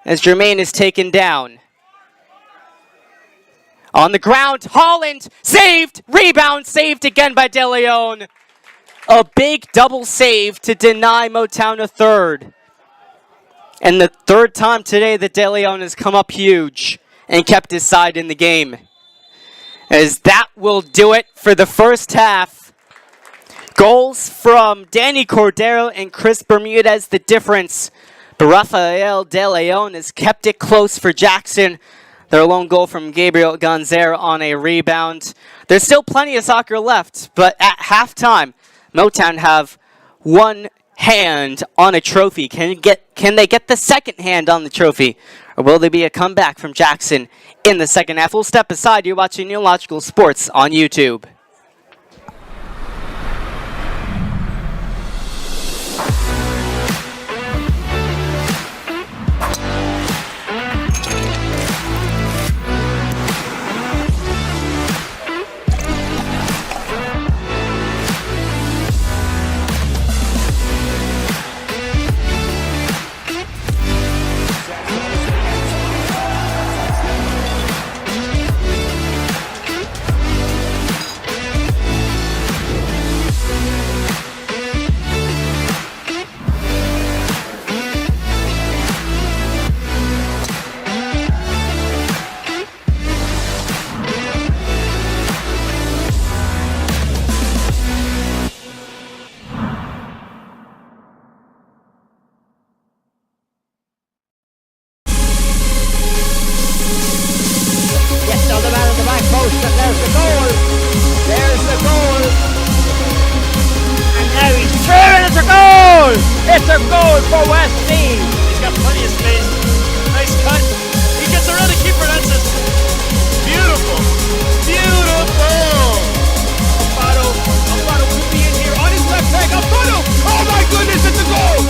as Jermaine is taken down. On the ground, Holland saved, rebound saved again by De Leon. A big double save to deny Motown a third. And the third time today that De Leon has come up huge and kept his side in the game. As that will do it for the first half. Goals from Danny Cordero and Chris Bermudez, the difference. But Rafael De Leon has kept it close for Jackson. Their lone goal from Gabriel Gonzer on a rebound. There's still plenty of soccer left, but at halftime, Motown have one hand on a trophy. Can they get the second hand on the trophy? Or will there be a comeback from Jackson in the second half? We'll step aside. You're watching Neological Sports on YouTube. It's a goal for West Steve. He's got plenty of space. Nice cut. He gets around the keeper. That's just beautiful. Beautiful. Alfaro could be in here on his left leg. Alfaro. Oh my goodness, it's a goal.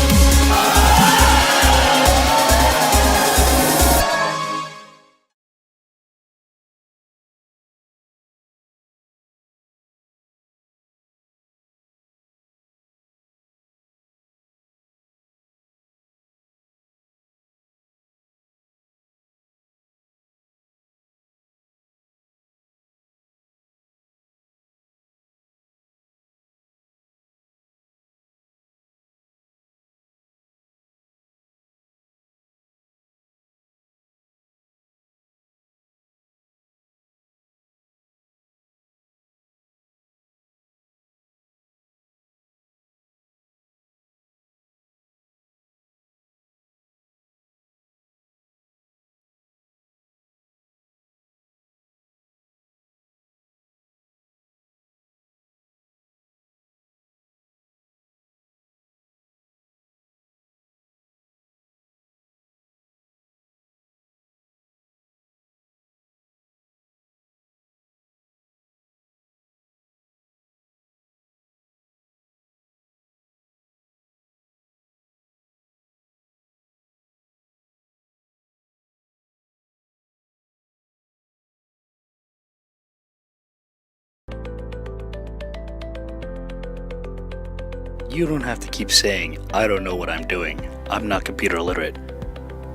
You don't have to keep saying, I don't know what I'm doing. I'm not computer illiterate.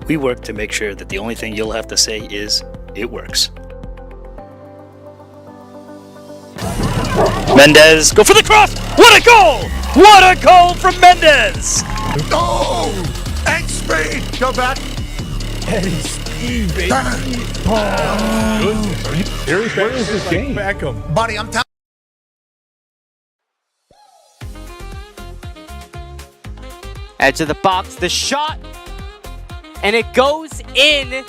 We work to make sure that the only thing you'll have to say is, it works. Mendez, go for the cross! What a goal! What a goal from Mendez! Oh! X-speed! Go back! Eddie Steve, baby. Serious this game. Beckham. Buddy, I'm telling Edge of the box, the shot, and it goes in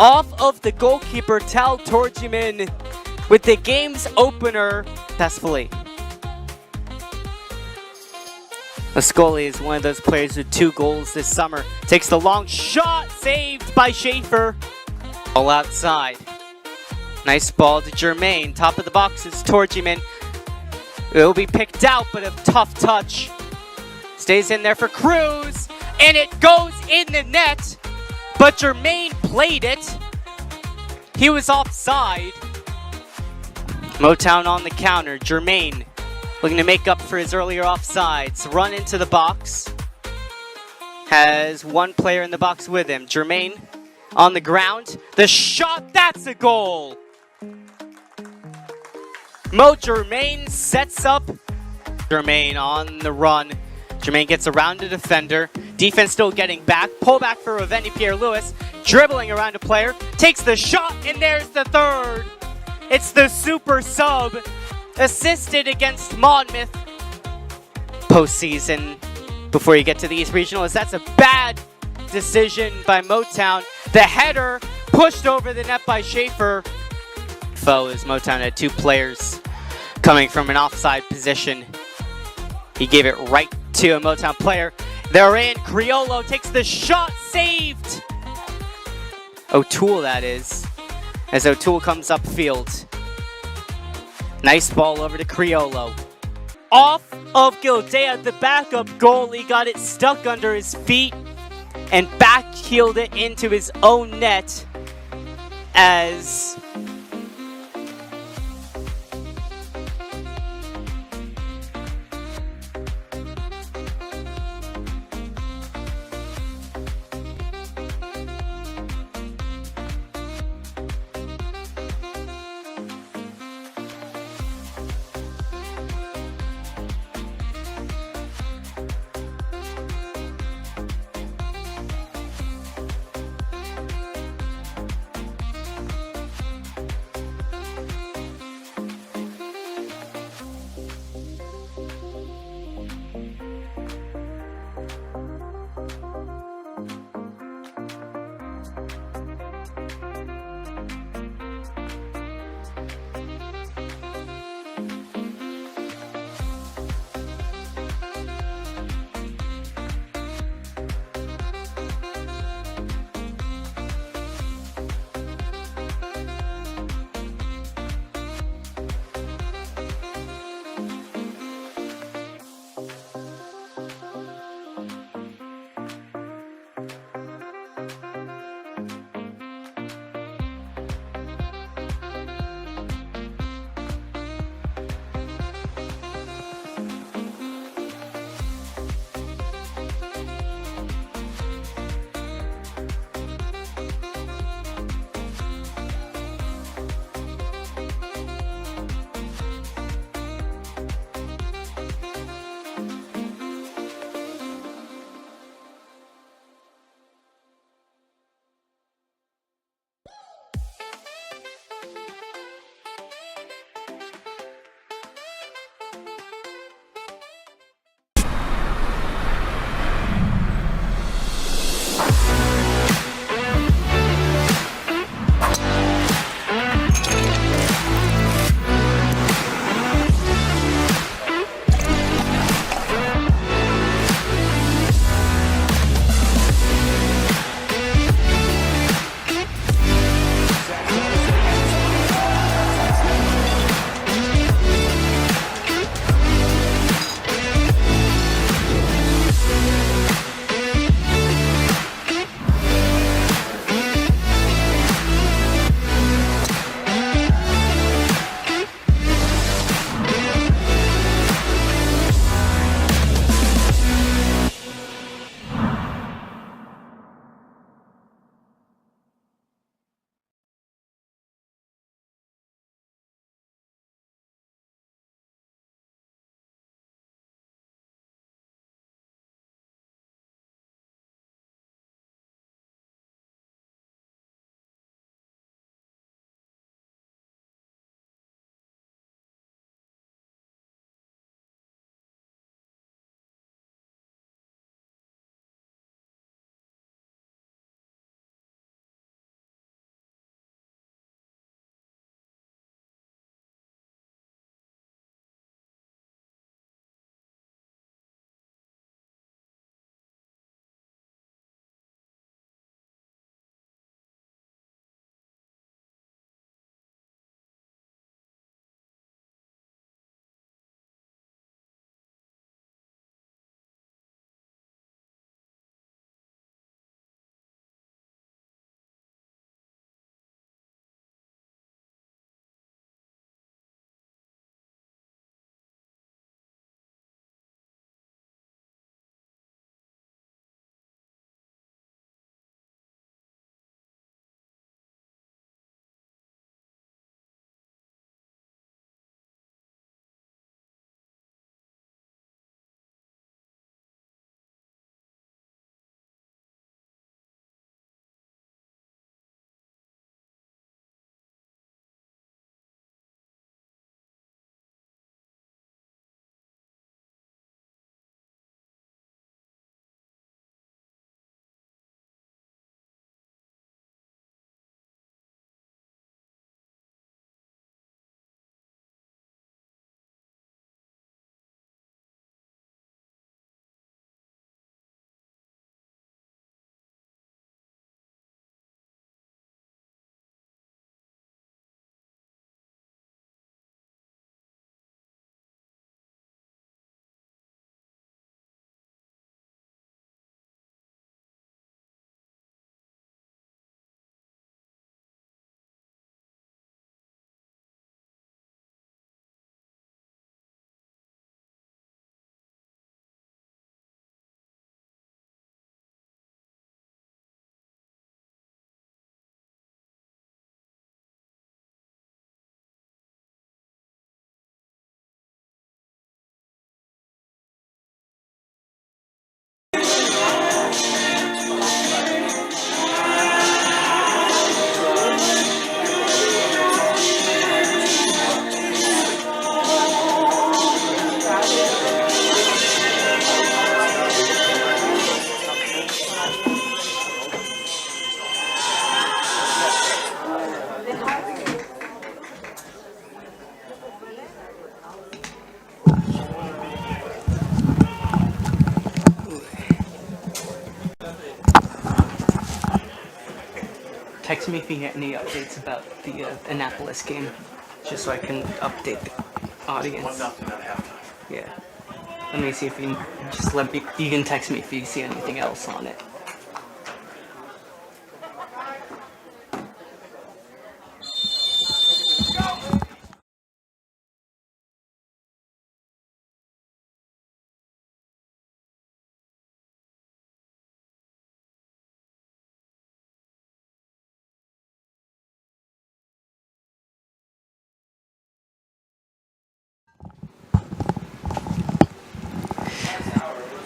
off of the goalkeeper, Tal Torjiman, with the game's opener successfully. Ascoli is one of those players with 2 goals this summer. Takes the long shot, saved by Schaefer. All outside. Nice ball to Jermaine. Top of the box is Torjiman. It will be picked out, but a tough touch. Stays in there for Cruz, and it goes in the net, but Jermaine played it. He was offside. Motown on the counter. Jermaine looking to make up for his earlier offsides. Run into the box. Has one player in the box with him. Jermaine on the ground. The shot, that's a goal. Jermaine sets up. Jermaine on the run. Jermaine gets around the defender. Defense still getting back. Pull back for Ravendi Pierre-Louis. Dribbling around a player. Takes the shot, and there's the third. It's the super sub. Assisted against Monmouth. Postseason before you get to the East Regional, that's a bad decision by Motown. The header pushed over the net by Schaefer. As Motown had 2 players coming from an offside position. He gave it right to a Motown player. They're in. Criollo takes the shot, saved. O'Toole, that is. As O'Toole comes upfield. Nice ball over to Criollo. Off of Gildea, the backup goalie got it stuck under his feet and backheeled it into his own net as text me if you get any updates about the Annapolis game, just so I can update the audience. 1-0 at halftime. Yeah. Let me see if you can just let me. You can text me if you see anything else on it.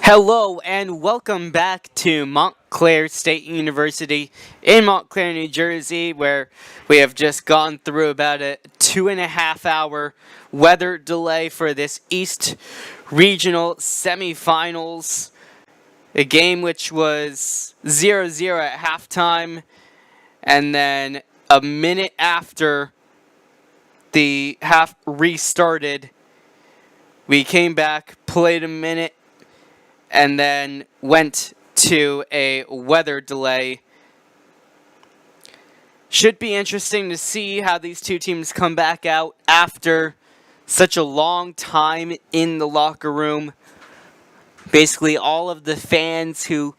Hello and welcome back to Montclair State University in Montclair, New Jersey, where we have just gone through about a 2.5-hour weather delay for this East Regional semifinals. A game which was 0-0 at halftime, and then a minute after the half restarted, we came back, played a minute, and then went to a weather delay. Should be interesting to see how these two teams come back out after such a long time in the locker room. Basically, all of the fans who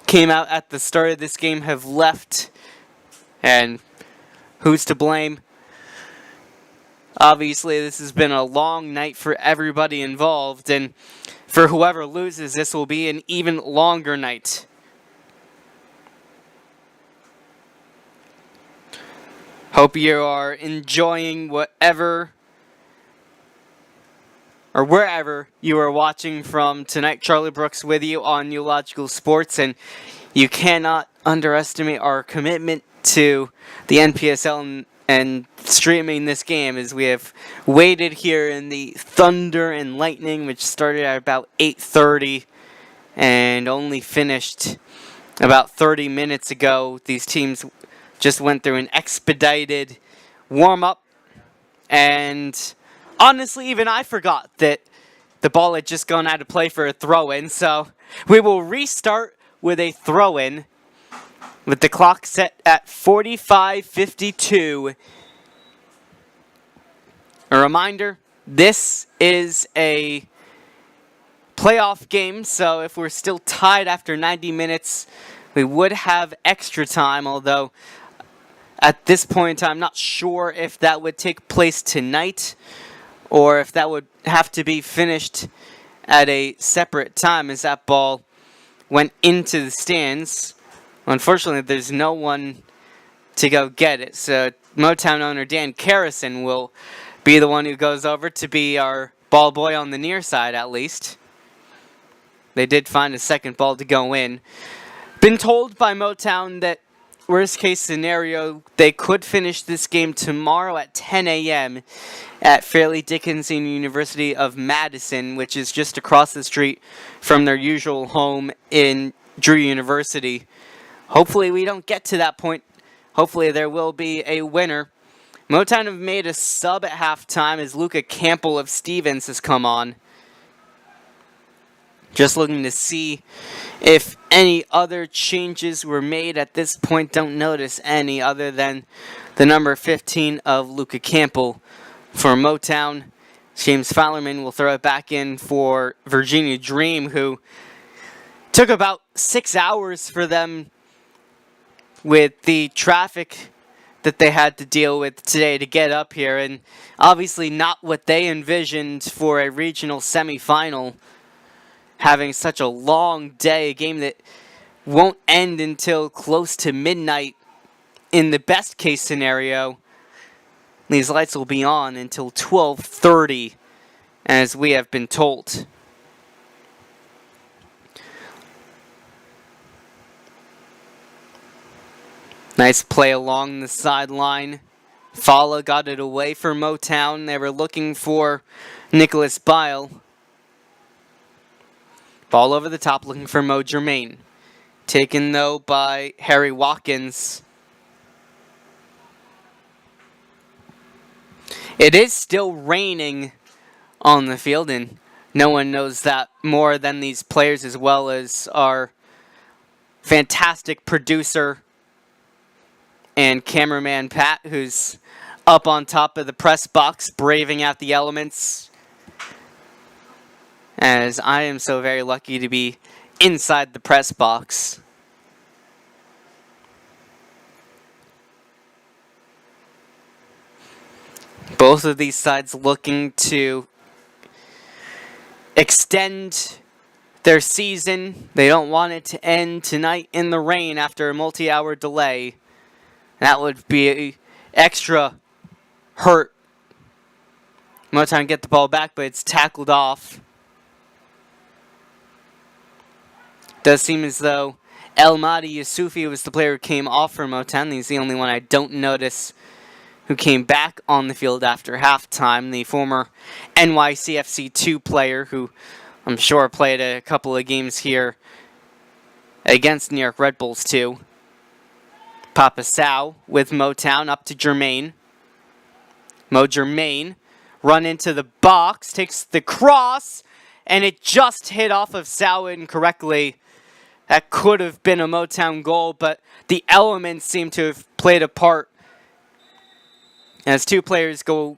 came out at the start of this game have left. And who's to blame? Obviously, this has been a long night for everybody involved, and for whoever loses, this will be an even longer night. Hope you are enjoying whatever or wherever you are watching from tonight. Charlie Brooks with you on Neological Sports, and you cannot underestimate our commitment to the NPSL and streaming this game, as we have waited here in the thunder and lightning, which started at about 8:30 and only finished about 30 minutes ago. These teams just went through an expedited warm-up, and honestly, even I forgot that the ball had just gone out of play for a throw-in, so we will restart with a throw-in with the clock set at 45:52. A reminder, this is a playoff game, so if we're still tied after 90 minutes, we would have extra time, although at this point in time, I'm not sure if that would take place tonight or if that would have to be finished at a separate time, as that ball went into the stands. Unfortunately, there's no one to go get it, so Motown owner Dan Carrison will be the one who goes over to be our ball boy on the near side, at least. They did find a second ball to go in. Been told by Motown that worst case scenario, they could finish this game tomorrow at 10 a.m. at Fairleigh Dickinson University of Madison, which is just across the street from their usual home in Drew University. Hopefully we don't get to that point. Hopefully there will be a winner. Motown have made a sub at halftime as Luca Campbell of Stevens has come on. Just looking to see if any other changes were made at this point. Don't notice any other than the number 15 of Luca Campbell for Motown. James Fowlerman will throw it back in for Virginia Dream, who took about 6 hours for them with the traffic that they had to deal with today to get up here, and obviously not what they envisioned for a regional semifinal, having such a long day, a game that won't end until close to midnight in the best case scenario. These lights will be on until 12:30, as we have been told. Nice play along the sideline. Fala got it away for Motown. They were looking for Nicholas Bile. Ball over the top, looking for Mo Germain. Taken, though, by Harry Watkins. It is still raining on the field, and no one knows that more than these players, as well as our fantastic producer, and cameraman Pat, who's up on top of the press box, braving out the elements. As I am so very lucky to be inside the press box. Both of these sides looking to extend their season. They don't want it to end tonight in the rain after a multi-hour delay. That would be extra hurt. Motown get the ball back, but it's tackled off. Does seem as though El Mahdi Yusufi was the player who came off for Motown. He's the only one I don't notice who came back on the field after halftime. The former NYCFC2 player who I'm sure played a couple of games here against New York Red Bulls too. Papa Sow with Motown up to Jermaine. Mo Jermaine run into the box, takes the cross, and it just hit off of Sow incorrectly. That could have been a Motown goal, but the elements seem to have played a part as two players go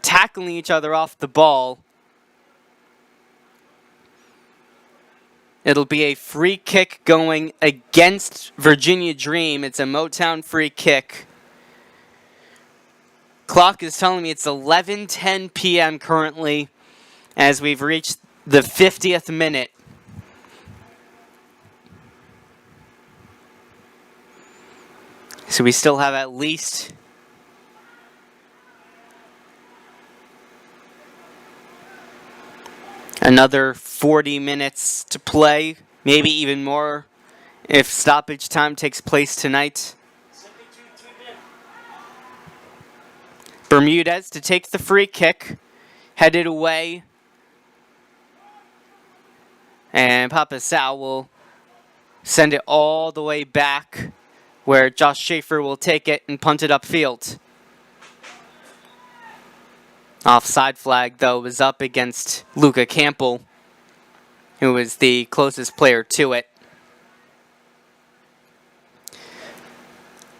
tackling each other off the ball. It'll be a free kick going against Virginia Dream. It's a Motown free kick. Clock is telling me it's 11:10 p.m. currently as we've reached the 50th minute. So we still have at least another 40 minutes to play, maybe even more if stoppage time takes place tonight. Bermudez to take the free kick, headed away, and Papa Sow will send it all the way back where Josh Schaefer will take it and punt it upfield. Offside flag, though, was up against Luca Campbell, who was the closest player to it.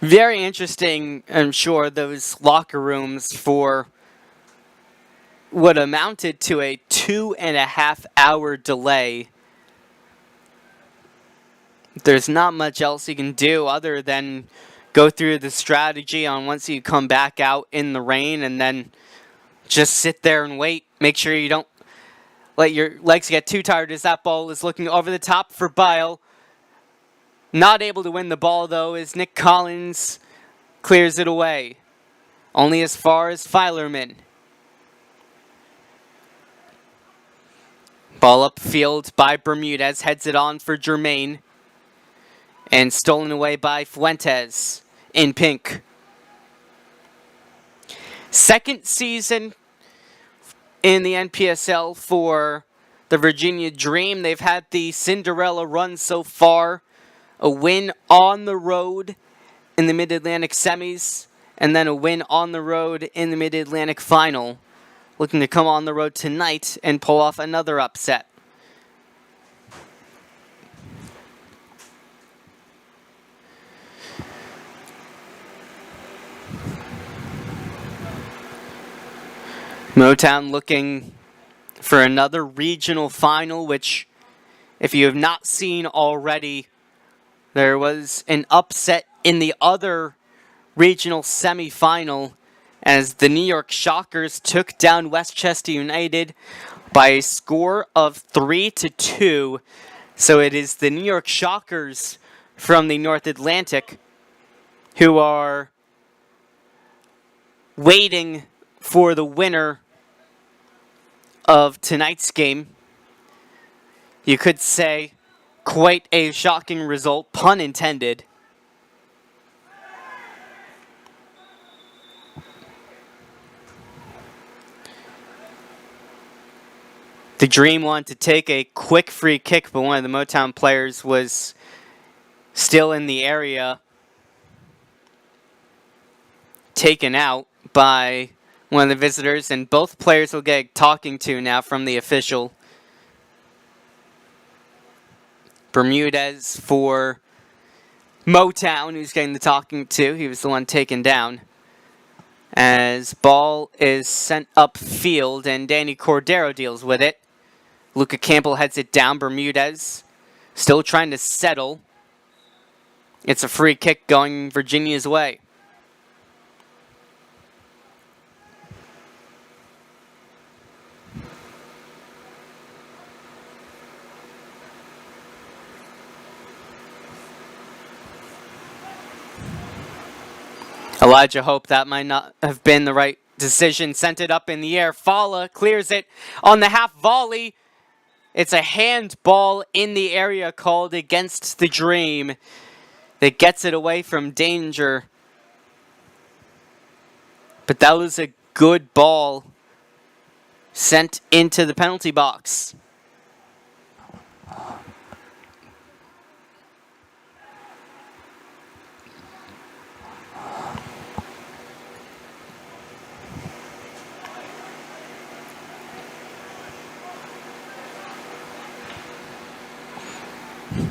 Very interesting, I'm sure, those locker rooms for what amounted to a 2.5 hour delay. There's not much else you can do other than go through the strategy on once you come back out in the rain and then just sit there and wait. Make sure you don't let your legs get too tired as that ball is looking over the top for Bile. Not able to win the ball, though, as Nick Collins clears it away. Only as far as Filerman. Ball upfield by Bermudez. Heads it on for Jermaine. And stolen away by Fuentes in pink. Second season in the NPSL for the Virginia Dream. They've had the Cinderella run so far. A win on the road in the Mid-Atlantic semis, and then a win on the road in the Mid-Atlantic final. Looking to come on the road tonight and pull off another upset. Motown looking for another regional final, which, if you have not seen already, there was an upset in the other regional semifinal as the New York Shockers took down Westchester United by a score of 3-2. So it is the New York Shockers from the North Atlantic who are waiting for the winner of tonight's game. You could say quite a shocking result, pun intended. The Dream wanted to take a quick free kick, but one of the Motown players was still in the area, taken out by one of the visitors, and both players will get talking to now from the official. Bermudez for Motown who's getting the talking to. He was the one taken down. As ball is sent upfield and Danny Cordero deals with it. Luca Campbell heads it down. Bermudez still trying to settle. It's a free kick going Virginia's way. Elijah hoped that might not have been the right decision. Sent it up in the air. Fala clears it on the half volley. It's a handball in the area called against the Dream that gets it away from danger. But that was a good ball sent into the penalty box.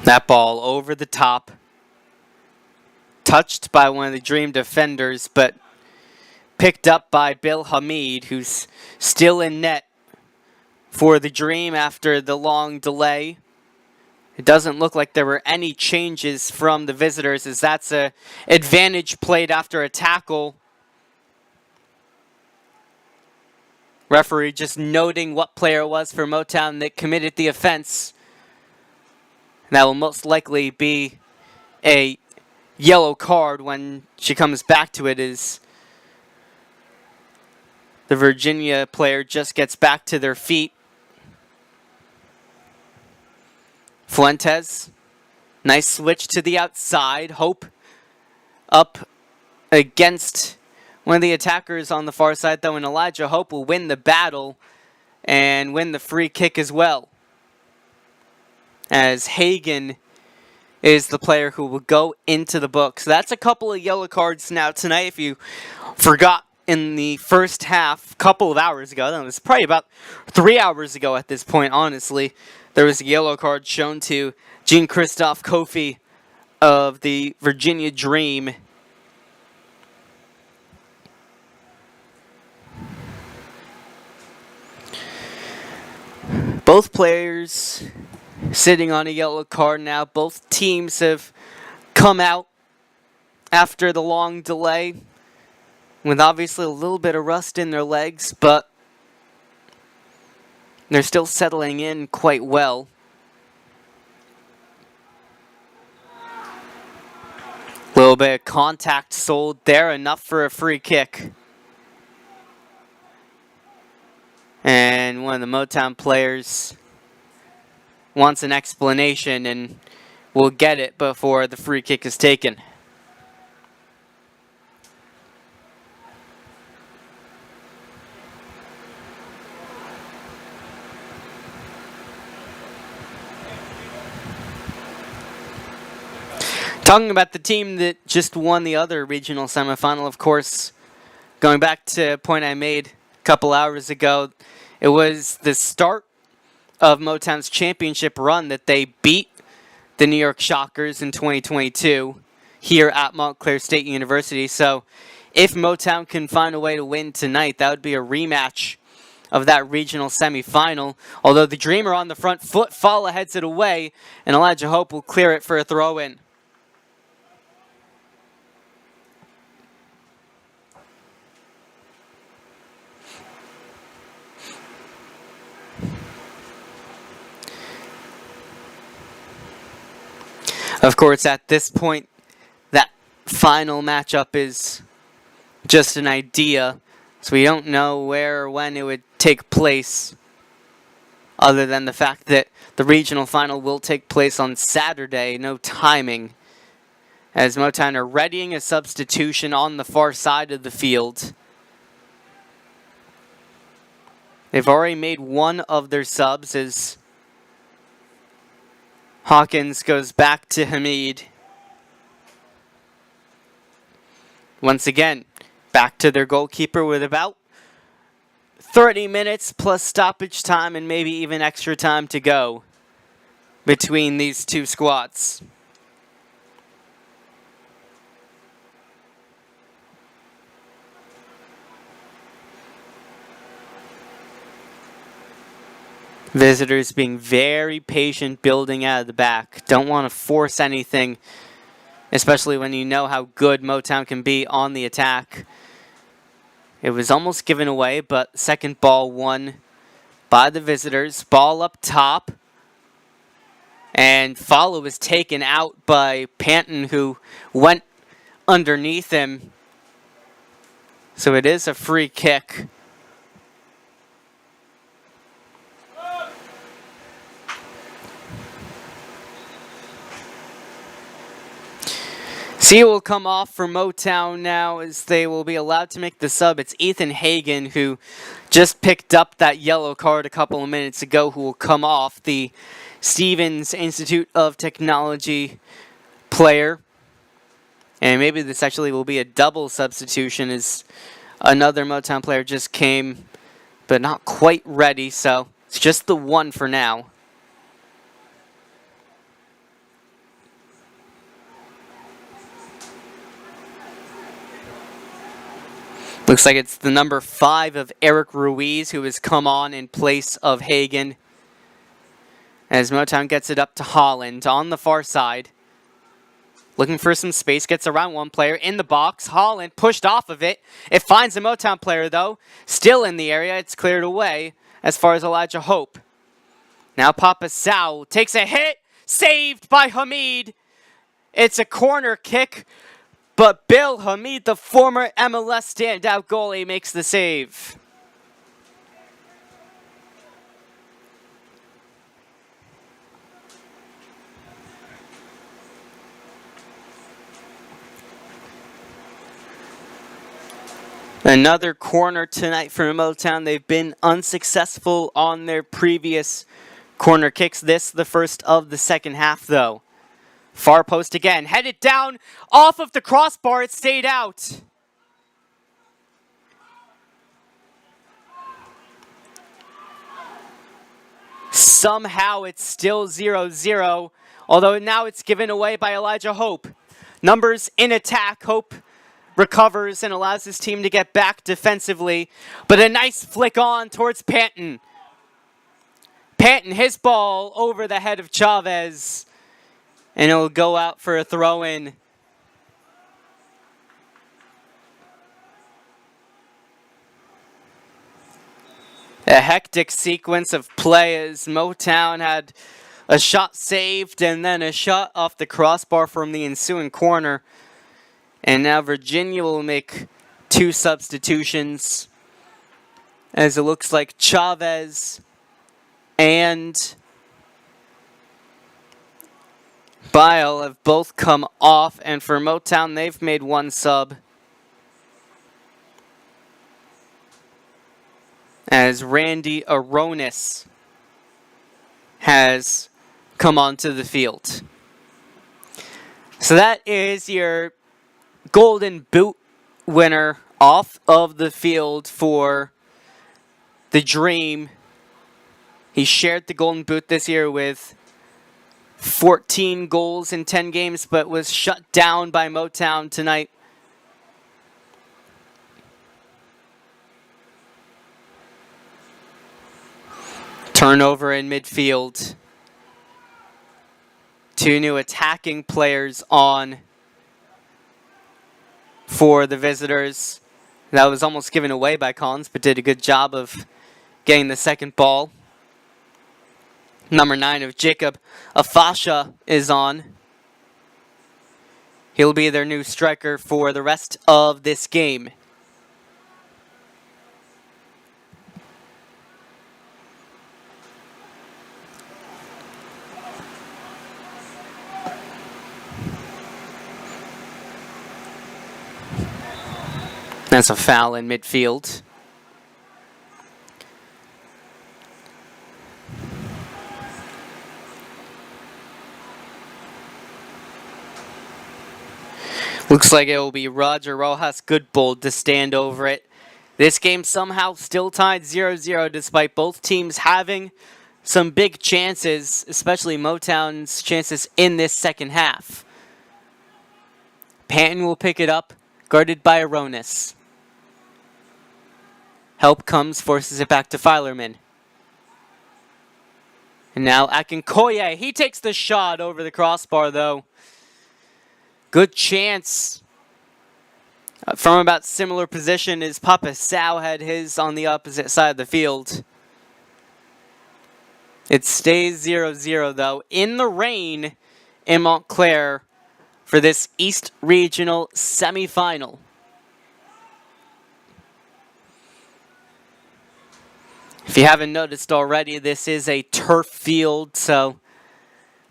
That ball over the top. Touched by one of the Dream defenders, but picked up by Bill Hamid, who's still in net for the Dream after the long delay. It doesn't look like there were any changes from the visitors, as that's an advantage played after a tackle. Referee just noting what player it was for Motown that committed the offense. That will most likely be a yellow card when she comes back to it, as the Virginia player just gets back to their feet. Fuentes, nice switch to the outside. Hope up against one of the attackers on the far side, though, and Elijah Hope will win the battle and win the free kick as well. As Hagen is the player who will go into the book. So that's a couple of yellow cards now tonight. If you forgot in the first half, a couple of hours ago, that was probably about 3 hours ago at this point, honestly, there was a yellow card shown to Jean-Christophe Kofi of the Virginia Dream. Both players sitting on a yellow card now. Both teams have come out after the long delay with obviously a little bit of rust in their legs, but they're still settling in quite well. A little bit of contact sold there, enough for a free kick. And one of the Motown players wants an explanation and will get it before the free kick is taken. Talking about the team that just won the other regional semifinal, of course, going back to a point I made a couple hours ago, it was the start of Motown's championship run that they beat the New York Shockers in 2022 here at Montclair State University. So if Motown can find a way to win tonight, that would be a rematch of that regional semifinal. Although the Dream are on the front foot, Fala heads it away, and Elijah Hope will clear it for a throw-in. Of course, at this point, that final matchup is just an idea, so we don't know where or when it would take place, other than the fact that the regional final will take place on Saturday. No timing, as Motown are readying a substitution on the far side of the field. They've already made one of their subs, as Hawkins goes back to Hamid. Once again, back to their goalkeeper with about 30 minutes plus stoppage time and maybe even extra time to go between these two squads. Visitors being very patient, building out of the back. Don't want to force anything, especially when you know how good Motown can be on the attack. It was almost given away, but second ball won by the visitors. Ball up top. And follow was taken out by Panton, who went underneath him. So it is a free kick. C will come off for Motown now as they will be allowed to make the sub. It's Ethan Hagen, who just picked up that yellow card a couple of minutes ago, who will come off, the Stevens Institute of Technology player. And maybe this actually will be a double substitution as another Motown player just came, but not quite ready, so it's just the one for now. Looks like it's the number 5 of Eric Ruiz who has come on in place of Hagen. As Motown gets it up to Holland on the far side. Looking for some space, gets around one player in the box. Holland pushed off of it. It finds a Motown player though. Still in the area, it's cleared away as far as Elijah Hope. Now Papa Sal takes a hit, saved by Hamid. It's a corner kick. But Bill Hamid, the former MLS standout goalie, makes the save. Another corner tonight for Motown. They've been unsuccessful on their previous corner kicks. This, the first of the second half, though. Far post again, headed down, off of the crossbar, it stayed out. Somehow it's still 0-0, although now it's given away by Elijah Hope. Numbers in attack, Hope recovers and allows his team to get back defensively, but a nice flick on towards Panton. Panton, his ball over the head of Chavez. And it'll go out for a throw-in. A hectic sequence of play as Motown had a shot saved and then a shot off the crossbar from the ensuing corner. And now Virginia will make 2 substitutions as it looks like Chavez and Bile have both come off, and for Motown, they've made 1 sub. As Randy Aronis has come onto the field. So that is your Golden Boot winner off of the field for the Dream. He shared the Golden Boot this year with 14 goals in 10 games, but was shut down by Motown tonight. Turnover in midfield. 2 new attacking players on for the visitors. That was almost given away by Collins, but did a good job of getting the second ball. Number 9 of Jacob Afasha is on. He'll be their new striker for the rest of this game. That's a foul in midfield. Looks like it will be Roger Rojas Goodbold to stand over it. This game somehow still tied 0-0 despite both teams having some big chances, especially Motown's chances in this second half. Panton will pick it up, guarded by Aronis. Help comes, forces it back to Filerman. And now Akinkoye, he takes the shot over the crossbar though. Good chance. From about similar position as Papa Sao had his on the opposite side of the field. It stays 0-0 though in the rain in Montclair for this East Regional semifinal. If you haven't noticed already, this is a turf field, so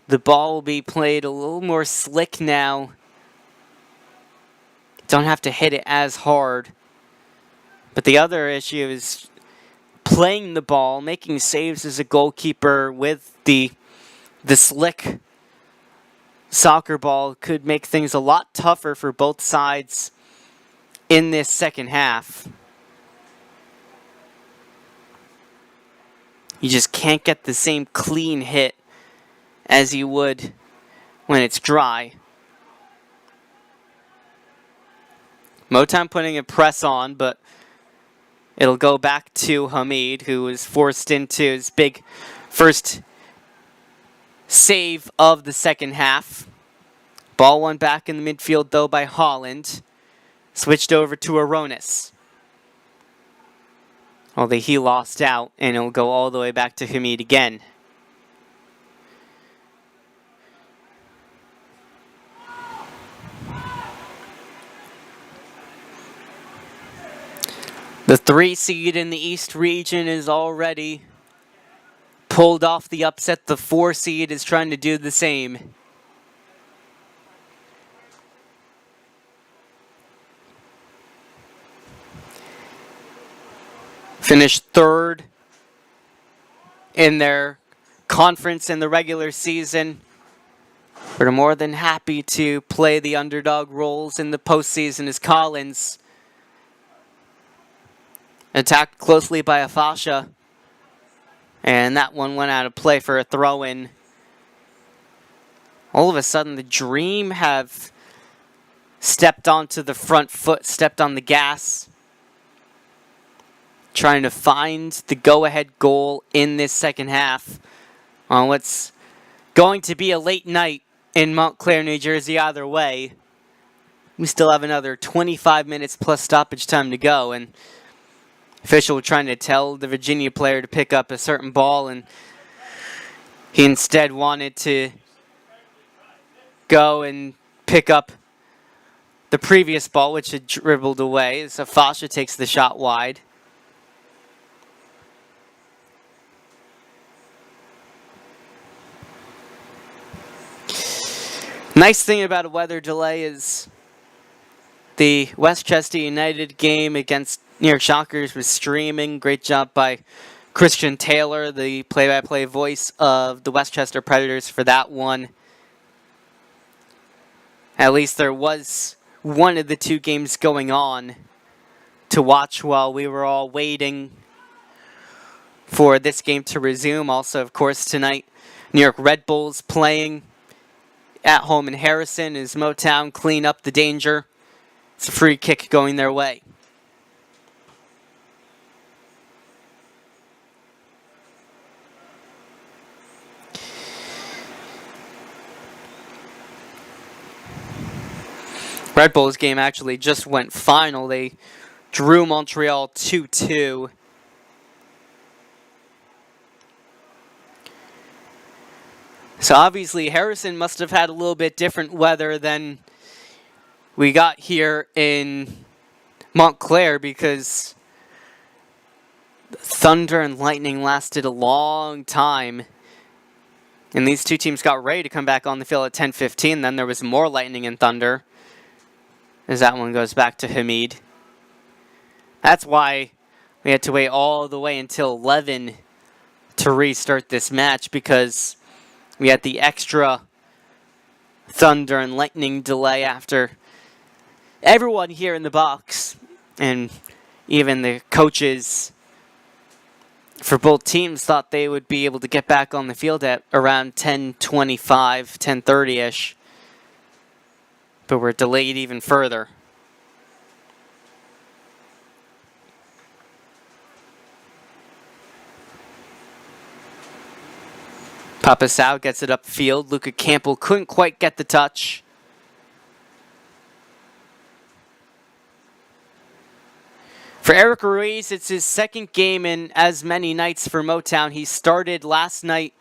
the ball will be played a little more slick now. Don't have to hit it as hard. But the other issue is playing the ball, making saves as a goalkeeper with the slick soccer ball could make things a lot tougher for both sides in this second half. You just can't get the same clean hit as you would when it's dry. Motown putting a press on, but it'll go back to Hamid, who was forced into his big first save of the second half. Ball won back in the midfield, though, by Holland. Switched over to Aronis. Although he lost out, and it'll go all the way back to Hamid again. The 3 seed in the East region is already pulled off the upset. The 4 seed is trying to do the same. Finished third in their conference in the regular season. We're more than happy to play the underdog roles in the postseason as Collins. Attacked closely by Afasha. And that one went out of play for a throw-in. All of a sudden, the Dream have stepped onto the front foot, stepped on the gas. Trying to find the go-ahead goal in this second half on what's going to be a late night in Montclair, New Jersey either way. We still have another 25 minutes plus stoppage time to go, and official trying to tell the Virginia player to pick up a certain ball, and he instead wanted to go and pick up the previous ball, which had dribbled away. So Fasha takes the shot wide. Nice thing about a weather delay is the Westchester United game against New York Shockers was streaming. Great job by Christian Taylor, the play-by-play voice of the Westchester Predators for that one. At least there was one of the 2 games going on to watch while we were all waiting for this game to resume. Also, of course, tonight, New York Red Bulls playing at home in Harrison as Motown clean up the danger. It's a free kick going their way. Red Bulls game actually just went final. They drew Montreal 2-2. So obviously Harrison must have had a little bit different weather than we got here in Montclair, because thunder and lightning lasted a long time. And these 2 teams got ready to come back on the field at 10:15. Then there was more lightning and thunder, as that one goes back to Hamid. That's why we had to wait all the way until 11 to restart this match, because we had the extra thunder and lightning delay after everyone here in the box, and even the coaches for both teams, thought they would be able to get back on the field at around 10:25, 10:30-ish. But we're delayed even further. Papasao gets it upfield. Luca Campbell couldn't quite get the touch. For Eric Ruiz, it's his second game in as many nights for Motown. He started last night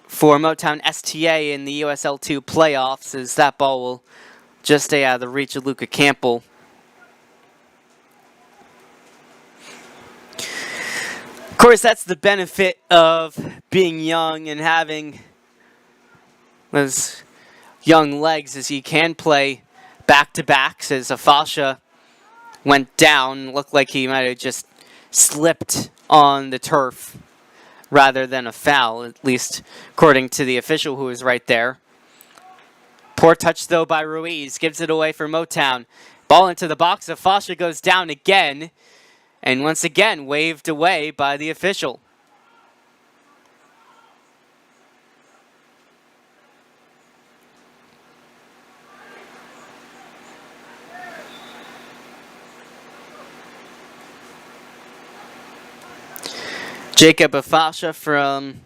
for Motown STA in the USL2 playoffs, as that ball will just stay out of the reach of Luca Campbell. Of course, that's the benefit of being young and having those young legs, as he can play back-to-backs, as Afasha went down. Looked like he might have just slipped on the turf rather than a foul, at least according to the official who was right there. Poor touch, though, by Ruiz. Gives it away for Motown. Ball into the box. Afasha goes down again. And once again, waved away by the official. Jacob Afasha from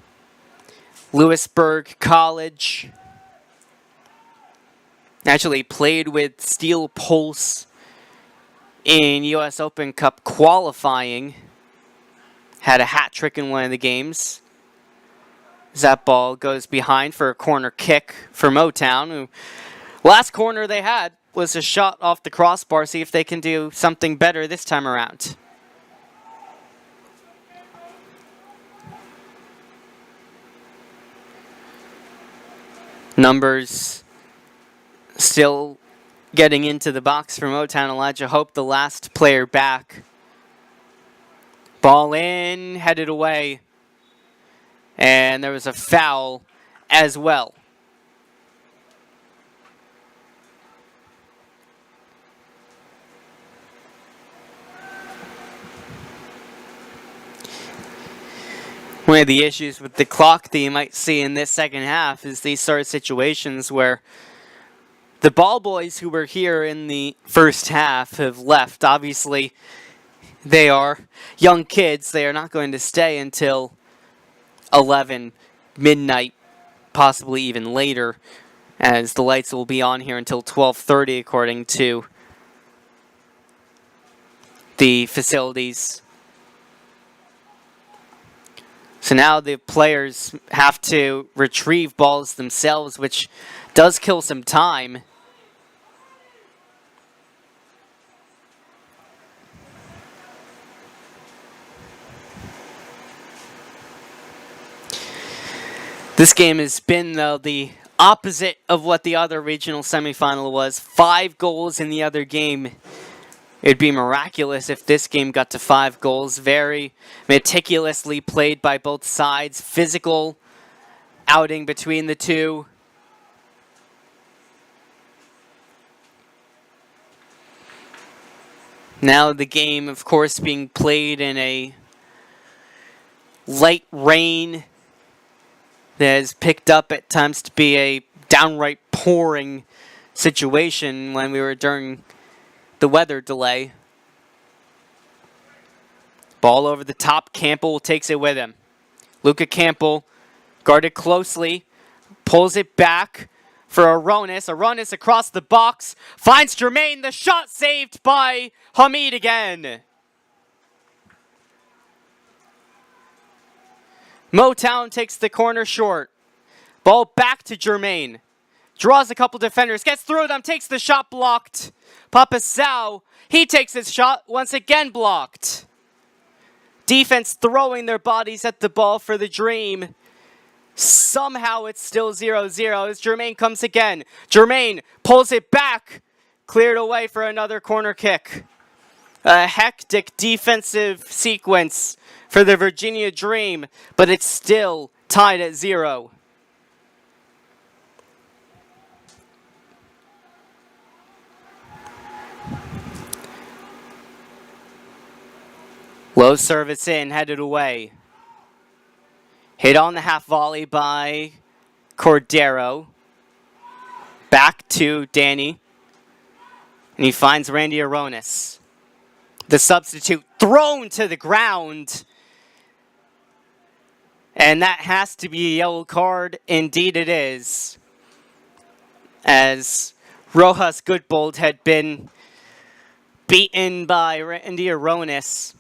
Lewisburg College. Actually played with Steel Pulse in US Open Cup qualifying. Had a hat trick in one of the games. That ball goes behind for a corner kick for Motown, who last corner they had was a shot off the crossbar. See if they can do something better this time around. Numbers still getting into the box for Motown. Elijah Hope, the last player back. Ball in, headed away. And there was a foul as well. One of the issues with the clock that you might see in this second half is these sort of situations where the ball boys who were here in the first half have left. Obviously, they are young kids. They are not going to stay until 11, midnight, possibly even later, as the lights will be on here until 12:30 according to the facilities. So now the players have to retrieve balls themselves, which does kill some time. This game has been, though, the opposite of what the other regional semifinal was. 5 goals in the other game. It'd be miraculous if this game got to 5 goals. Very meticulously played by both sides. Physical outing between the two. Now the game, of course, being played in a light rain that has picked up at times to be a downright pouring situation when we were during the weather delay. Ball over the top. Campbell takes it with him. Luca Campbell guarded closely. Pulls it back for Aronis. Aronis across the box. Finds Jermaine. The shot saved by Hamid again. Motown takes the corner short. Ball back to Jermaine. Draws a couple defenders. Gets through them. Takes the shot blocked. Papasao. He takes his shot. Once again blocked. Defense throwing their bodies at the ball for the Dream. Somehow it's still 0-0 as Jermaine comes again. Jermaine pulls it back. Cleared away for another corner kick. A hectic defensive sequence for the Virginia Dream, but it's still tied at 0. Low service in, headed away. Hit on the half volley by Cordero. Back to Danny. And he finds Randy Aronis. The substitute thrown to the ground. And that has to be a yellow card. Indeed it is. As Rojas Goodbold had been beaten by Randy Aronis.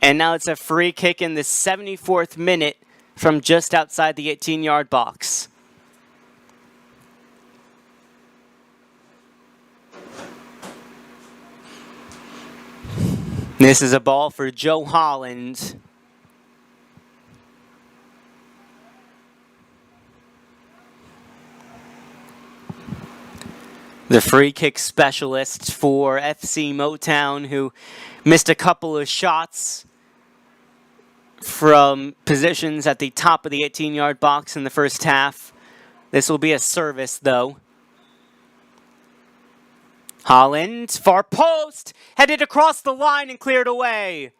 And now it's a free kick in the 74th minute from just outside the 18-yard box. This is a ball for Joe Holland. The free kick specialist for FC Motown, who missed a couple of shots from positions at the top of the 18-yard box in the first half. This will be a service, though. Holland, far post, headed across the line and cleared away.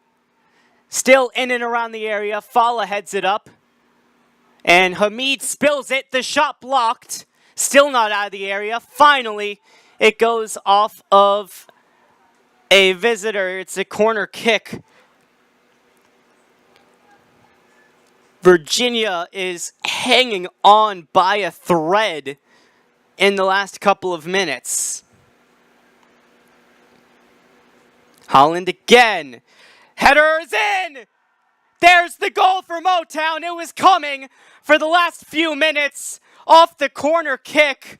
Still in and around the area, Fala heads it up. And Hamid spills it, the shot blocked. Still not out of the area. Finally, it goes off of a visitor. It's a corner kick. Virginia is hanging on by a thread in the last couple of minutes. Holland again. Header is in! There's the goal for Motown. It was coming for the last few minutes off the corner kick.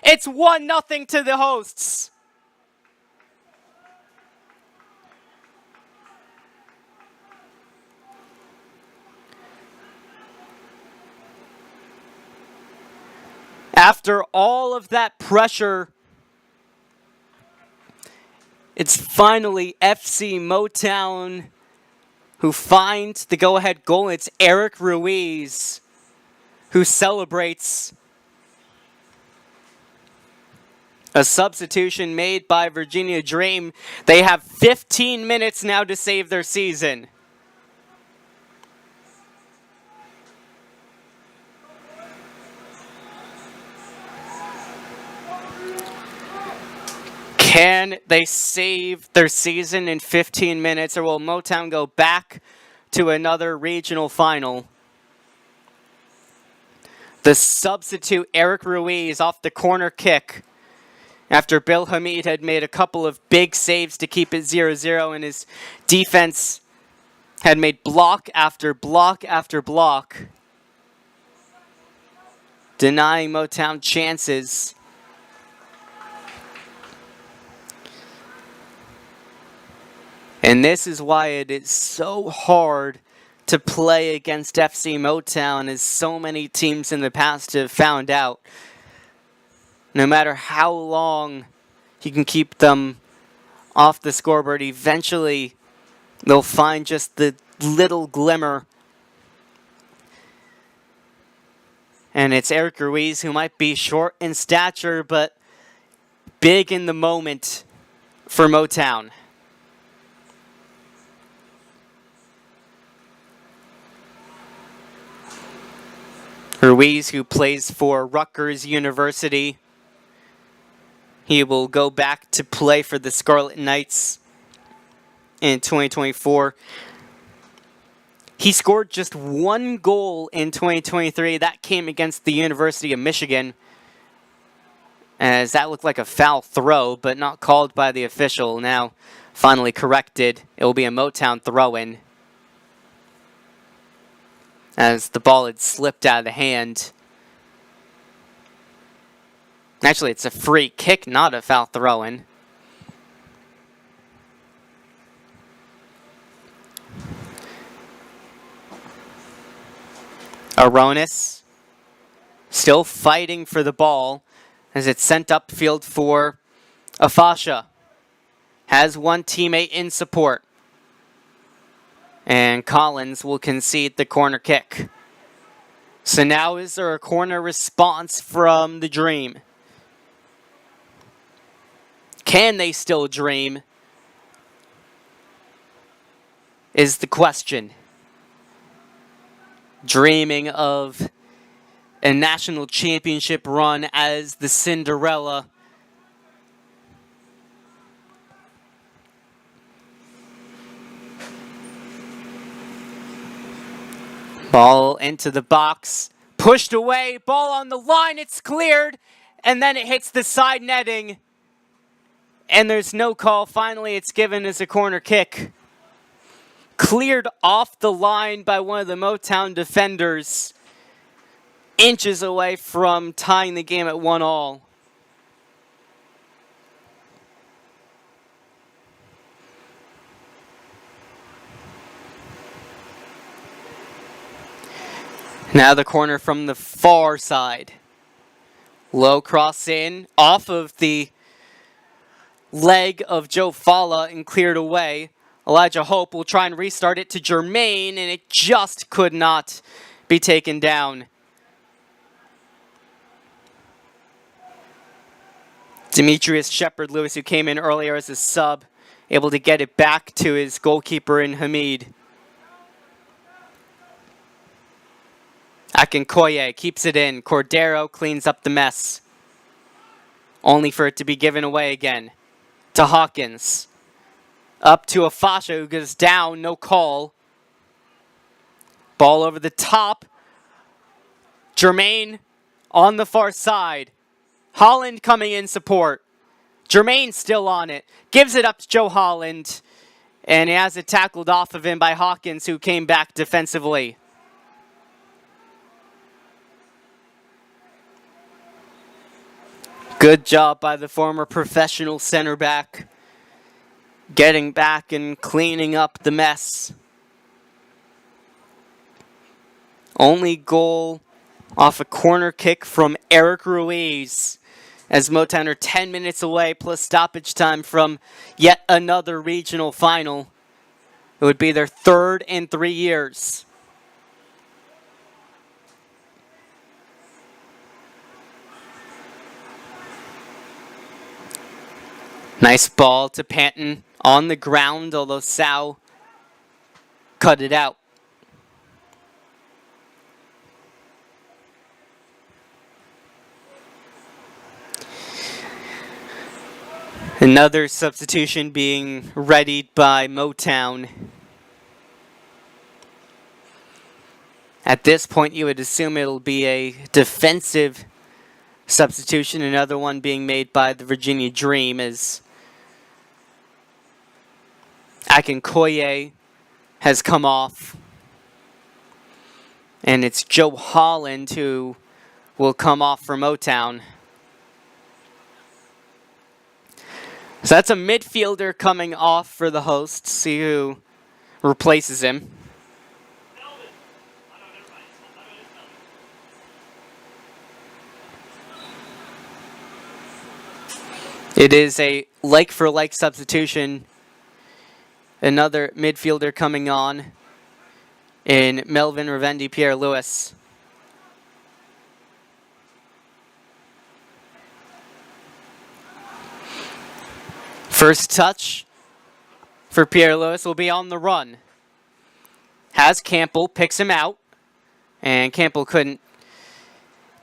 It's 1-0 to the hosts. After all of that pressure, it's finally FC Motown who finds the go-ahead goal. It's Eric Ruiz who celebrates. A substitution made by Virginia Dream. They have 15 minutes now to save their season. Can they save their season in 15 minutes, or will Motown go back to another regional final? The substitute, Eric Ruiz, off the corner kick, after Bill Hamid had made a couple of big saves to keep it 0-0, and his defense had made block after block after block, denying Motown chances. And this is why it is so hard to play against FC Motown, as so many teams in the past have found out. No matter how long you can keep them off the scoreboard, eventually they'll find just the little glimmer. And it's Eric Ruiz, who might be short in stature, but big in the moment for Motown. Ruiz, who plays for Rutgers University. He will go back to play for the Scarlet Knights in 2024. He scored just one goal in 2023. That came against the University of Michigan, as that looked like a foul throw, but not called by the official. Now, finally corrected. It will be a Motown throw-in, as the ball had slipped out of the hand. Actually, it's a free kick, not a foul throw-in. Aronis still fighting for the ball as it's sent upfield for Afasha. Has one teammate in support. And Collins will concede the corner kick. So now is there a corner response from the Dream? Can they still dream? Is the question. Dreaming of a national championship run as the Cinderella. Ball into the box. Pushed away. Ball on the line. It's cleared. And then it hits the side netting. And there's no call. Finally, it's given as a corner kick. Cleared off the line by one of the Motown defenders. Inches away from tying the game at 1-1. Now the corner from the far side. Low cross in, off of the leg of Joe Falla and cleared away. Elijah Hope will try and restart it to Jermaine, and it just could not be taken down. Demetrius Shepard-Lewis, who came in earlier as a sub, able to get it back to his goalkeeper in Hamid. Akinkoye keeps it in. Cordero cleans up the mess. Only for it to be given away again to Hawkins. Up to Afasha, who goes down, no call. Ball over the top. Jermaine on the far side. Holland coming in support. Jermaine still on it. Gives it up to Joe Holland. And he has it tackled off of him by Hawkins, who came back defensively. Good job by the former professional center back. Getting back and cleaning up the mess. Only goal off a corner kick from Eric Ruiz. As Motown are 10 minutes away plus stoppage time from yet another regional final. It would be their third in 3 years. Nice ball to Panton on the ground, although Sal cut it out. Another substitution being readied by Motown. At this point, you would assume it'll be a defensive substitution, another one being made by the Virginia Dream as Akinkoye has come off. And it's Joe Holland who will come off for Motown. So that's a midfielder coming off for the host. See who replaces him. It is a like-for-like substitution. Another midfielder coming on in Melvin Ravendi Pierre-Louis. First touch for Pierre-Louis will be on the run. Has Campbell, picks him out, and Campbell couldn't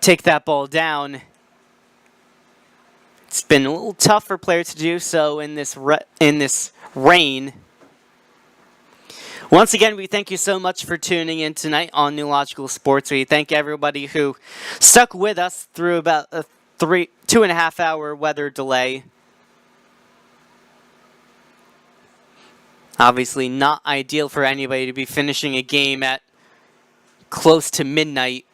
take that ball down. It's been a little tough for players to do so in this rain. Once again, we thank you so much for tuning in tonight on New Logical Sports. We thank everybody who stuck with us through about a 2.5 hour weather delay. Obviously not ideal for anybody to be finishing a game at close to midnight.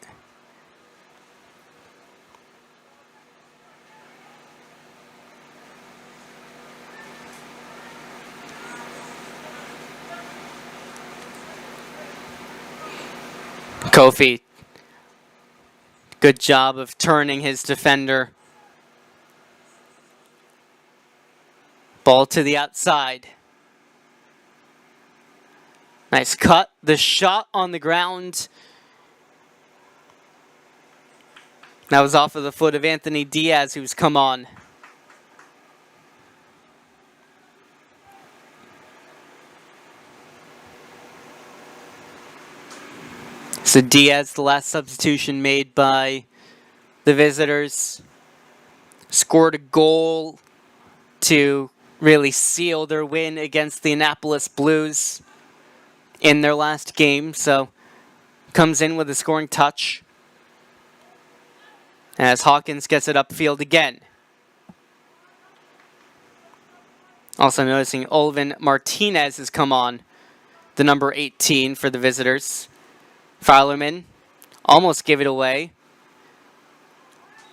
Kofi, good job of turning his defender. Ball to the outside. Nice cut. The shot on the ground. That was off of the foot of Anthony Diaz, who's come on. So Diaz, the last substitution made by the visitors, scored a goal to really seal their win against the Annapolis Blues in their last game. So comes in with a scoring touch as Hawkins gets it upfield again. Also noticing Olvin Martinez has come on, the number 18 for the visitors. Fowlerman almost gave it away.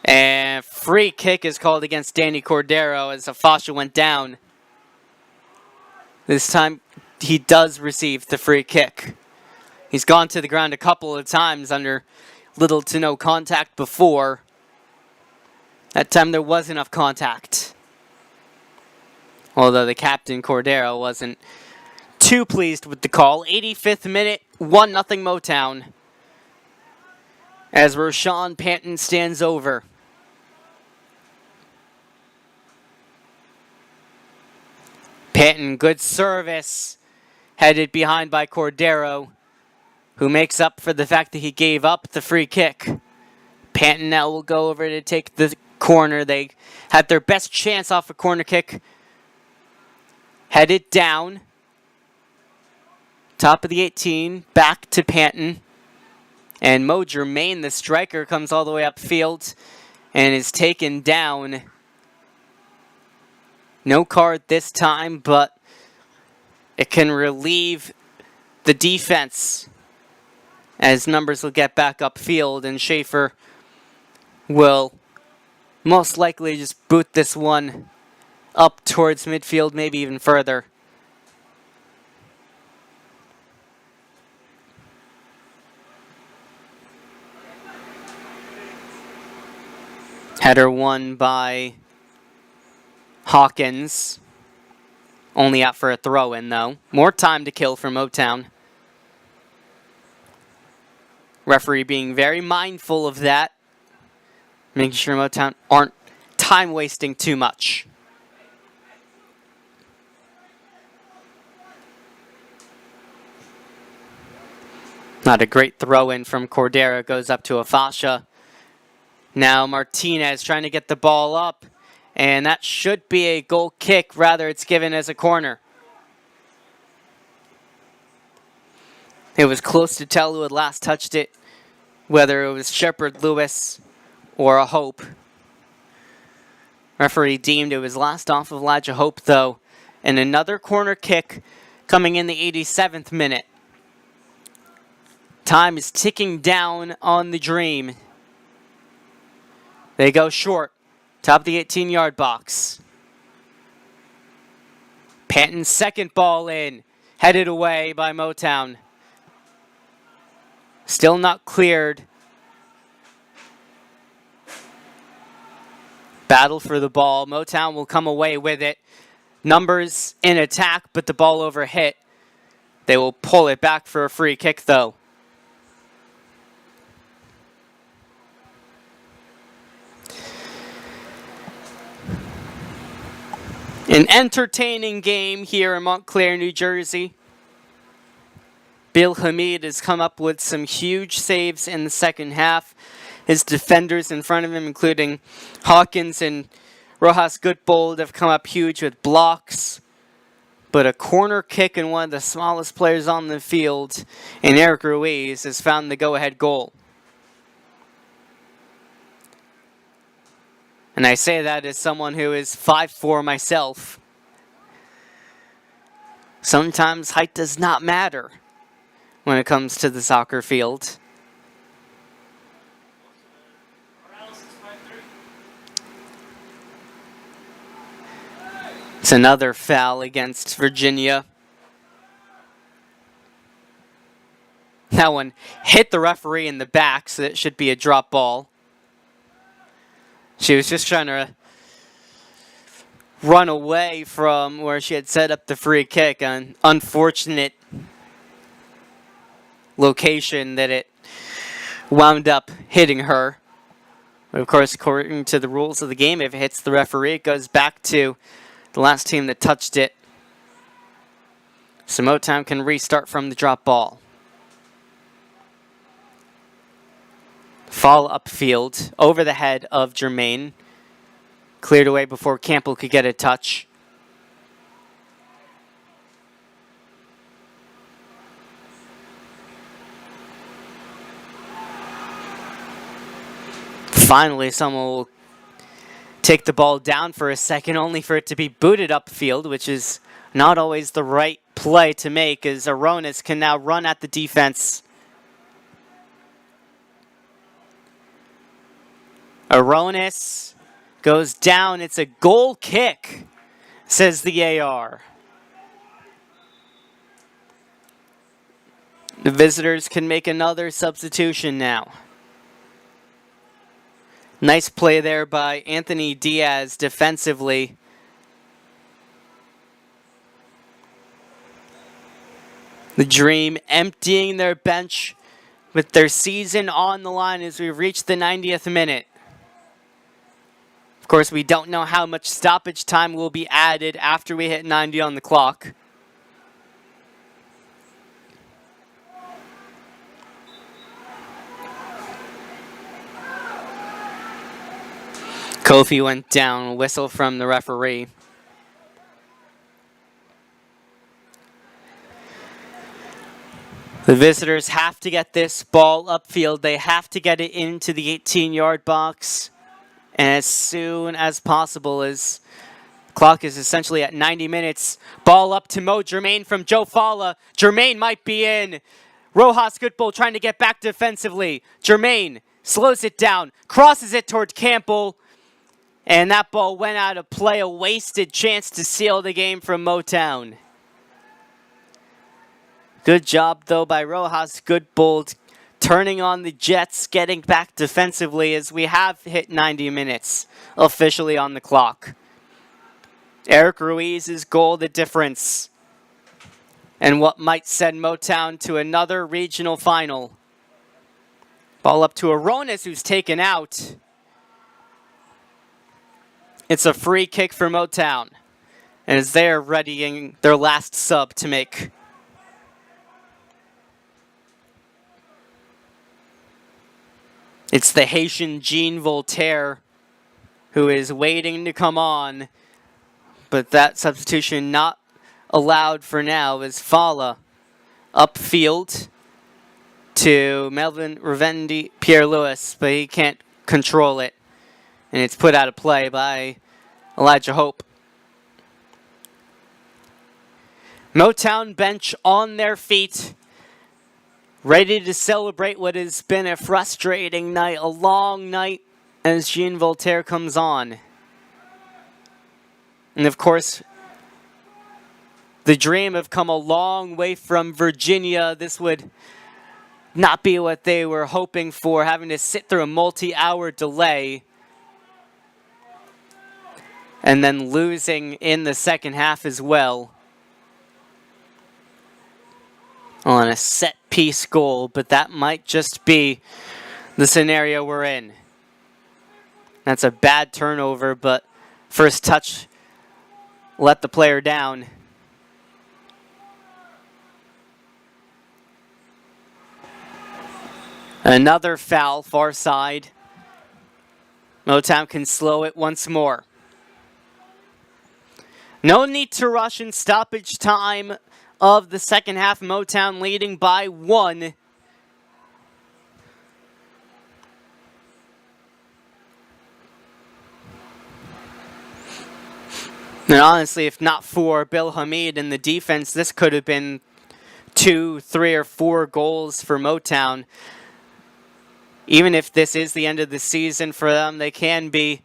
And free kick is called against Danny Cordero as Afasha went down. This time he does receive the free kick. He's gone to the ground a couple of times under little to no contact before. That time there was enough contact. Although the captain, Cordero, wasn't too pleased with the call. 85th minute, 1-0 Motown. As Roshan Panton stands over. Panton, good service. Headed behind by Cordero, who makes up for the fact that he gave up the free kick. Panton now will go over to take the corner. They had their best chance off a corner kick. Headed down. Top of the 18. Back to Panton. And Mo Germain, the striker, comes all the way upfield and is taken down. No card this time, but it can relieve the defense as numbers will get back upfield, and Schaefer will most likely just boot this one up towards midfield, maybe even further. Header won by Hawkins. Only out for a throw-in, though. More time to kill for Motown. Referee being very mindful of that. Making sure Motown aren't time-wasting too much. Not a great throw-in from Cordero. Goes up to Afasha. Now Martinez trying to get the ball up. And that should be a goal kick. Rather, it's given as a corner. It was close to tell who had last touched it, whether it was Shepard Lewis or a Hope. Referee deemed it was last off of Elijah Hope, though. And another corner kick coming in the 87th minute. Time is ticking down on the Dream. They go short. Top of the 18-yard box. Panton's second ball in. Headed away by Motown. Still not cleared. Battle for the ball. Motown will come away with it. Numbers in attack, but the ball overhit. They will pull it back for a free kick, though. An entertaining game here in Montclair, New Jersey. Bill Hamid has come up with some huge saves in the second half. His defenders in front of him, including Hawkins and Rojas Goodbold, have come up huge with blocks. But a corner kick and one of the smallest players on the field, and Eric Ruiz, has found the go-ahead goal. And I say that as someone who is 5'4" myself. Sometimes height does not matter when it comes to the soccer field. It's another foul against Virginia. That one hit the referee in the back, so it should be a drop ball. She was just trying to run away from where she had set up the free kick. An unfortunate location that it wound up hitting her. But of course, according to the rules of the game, if it hits the referee, it goes back to the last team that touched it. So Motown can restart from the drop ball. Fall upfield, over the head of Germain. Cleared away before Campbell could get a touch. Finally, someone will take the ball down for a second, only for it to be booted upfield, which is not always the right play to make, as Aronis can now run at the defense. Aronis goes down. It's a goal kick, says the AR. The visitors can make another substitution now. Nice play there by Anthony Diaz defensively. The Dream emptying their bench with their season on the line as we reach the 90th minute. Of course, we don't know how much stoppage time will be added after we hit 90 on the clock. Kofi went down, whistle from the referee. The visitors have to get this ball upfield. They have to get it into the 18-yard box. And as soon as possible, as clock is essentially at 90 minutes. Ball up to Mo Germain from Joe Falla. Germain might be in. Rojas Goodbull trying to get back defensively. Germain slows it down, crosses it toward Campbell. And that ball went out of play. A wasted chance to seal the game from Motown. Good job, though, by Rojas Goodbull turning on the Jets, getting back defensively as we have hit 90 minutes officially on the clock. Eric Ruiz's goal, the difference. And what might send Motown to another regional final. Ball up to Aronis, who's taken out. It's a free kick for Motown. And as they're readying their last sub to make. It's the Haitian Jean Voltaire who is waiting to come on. But that substitution not allowed for now as Falla upfield to Melvin Ravendi Pierre-Louis, but he can't control it. And it's put out of play by Elijah Hope. Motown bench on their feet, ready to celebrate what has been a frustrating night, a long night, as Jean Voltaire comes on. And of course, the Dream have come a long way from Virginia. This would not be what they were hoping for, having to sit through a multi-hour delay. And then losing in the second half as well. On a set-piece goal, but that might just be the scenario we're in. That's a bad turnover, but first touch let the player down. Another foul, far side. Motown can slow it once more. No need to rush in stoppage time of the second half. Motown leading by 1. And honestly, if not for Bill Hamid and the defense, this could have been 2, 3, or 4 goals for Motown. Even if this is the end of the season for them, they can be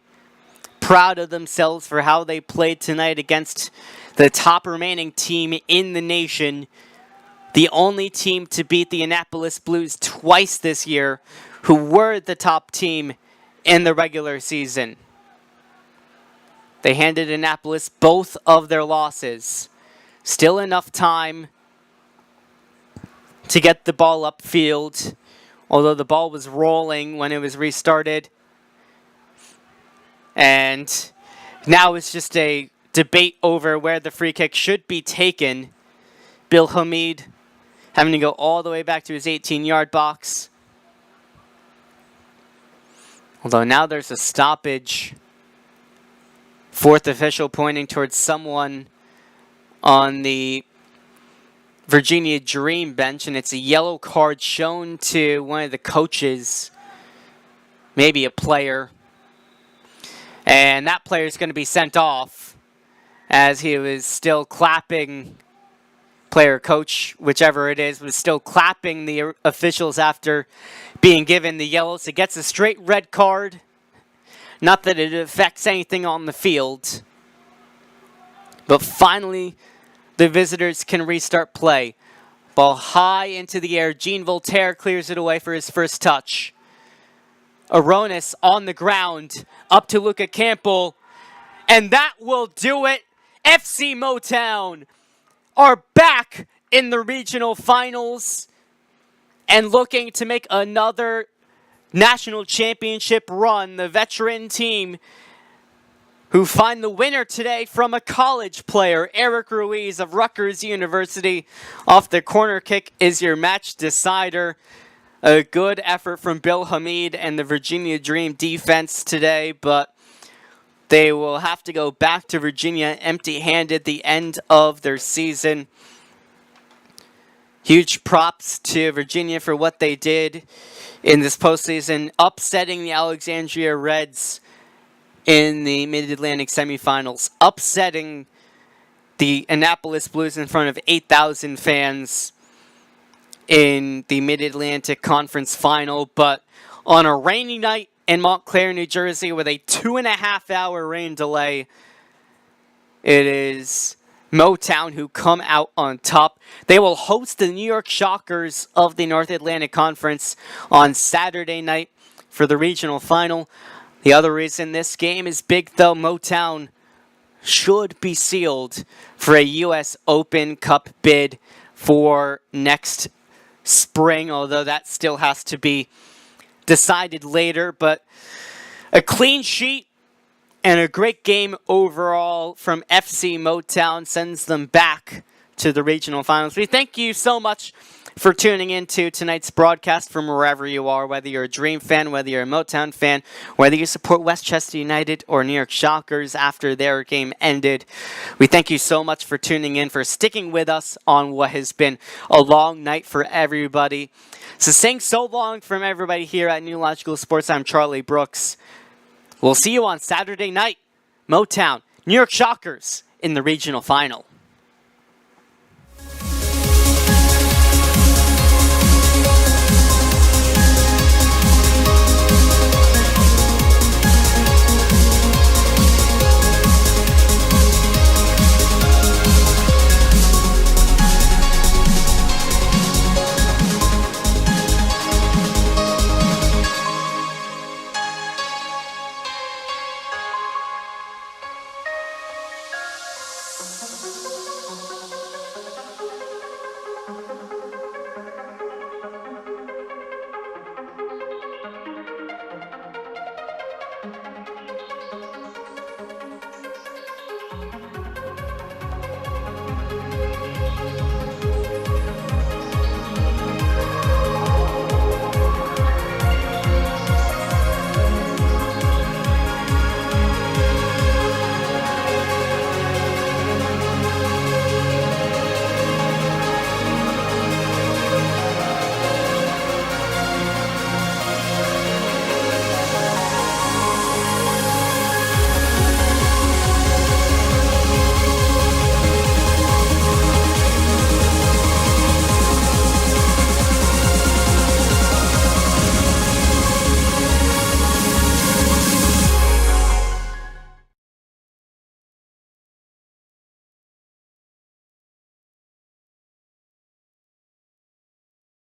proud of themselves for how they played tonight against the top remaining team in the nation. The only team to beat the Annapolis Blues twice this year, who were the top team in the regular season. They handed Annapolis both of their losses. Still enough time to get the ball upfield, although the ball was rolling when it was restarted. And now it's just a debate over where the free kick should be taken. Bill Hamid having to go all the way back to his 18-yard box. Although now there's a stoppage. Fourth official pointing towards someone on the Virginia Dream bench, and it's a yellow card shown to one of the coaches. maybe a player. And that player is going to be sent off as he was still clapping, player, coach, whichever it is, was still clapping the officials after being given the yellow. So gets a straight red card. Not that it affects anything on the field. But finally, the visitors can restart play. Ball high into the air. Gene Voltaire clears it away for his first touch. Aronis on the ground. Up to Luca Campbell. And that will do it. FC Motown are back in the regional finals and looking to make another national championship run. The veteran team who find the winner today from a college player, Eric Ruiz of Rutgers University, off the corner kick is your match decider. A good effort from Bill Hamid and the Virginia Dream defense today, but they will have to go back to Virginia empty-handed the end of their season. Huge props to Virginia for what they did in this postseason, upsetting the Alexandria Reds in the Mid-Atlantic semifinals, upsetting the Annapolis Blues in front of 8,000 fans in the Mid-Atlantic Conference Final, but on a rainy night in Montclair, New Jersey, with a 2.5-hour rain delay, it is Motown who come out on top. They will host the New York Shockers of the North Atlantic Conference on Saturday night for the regional final. The other reason this game is big, though, Motown should be sealed for a U.S. Open Cup bid for next spring, although that still has to be decided later. But a clean sheet and a great game overall from FC Motown sends them back to the regional finals. We thank you so much for tuning in to tonight's broadcast from wherever you are, whether you're a Dream fan, whether you're a Motown fan, whether you support Westchester United or New York Shockers after their game ended. We thank you so much for tuning in, for sticking with us on what has been a long night for everybody. So saying so long from everybody here at New Logical Sports, I'm Charlie Brooks. We'll see you on Saturday night. Motown, New York Shockers in the regional final.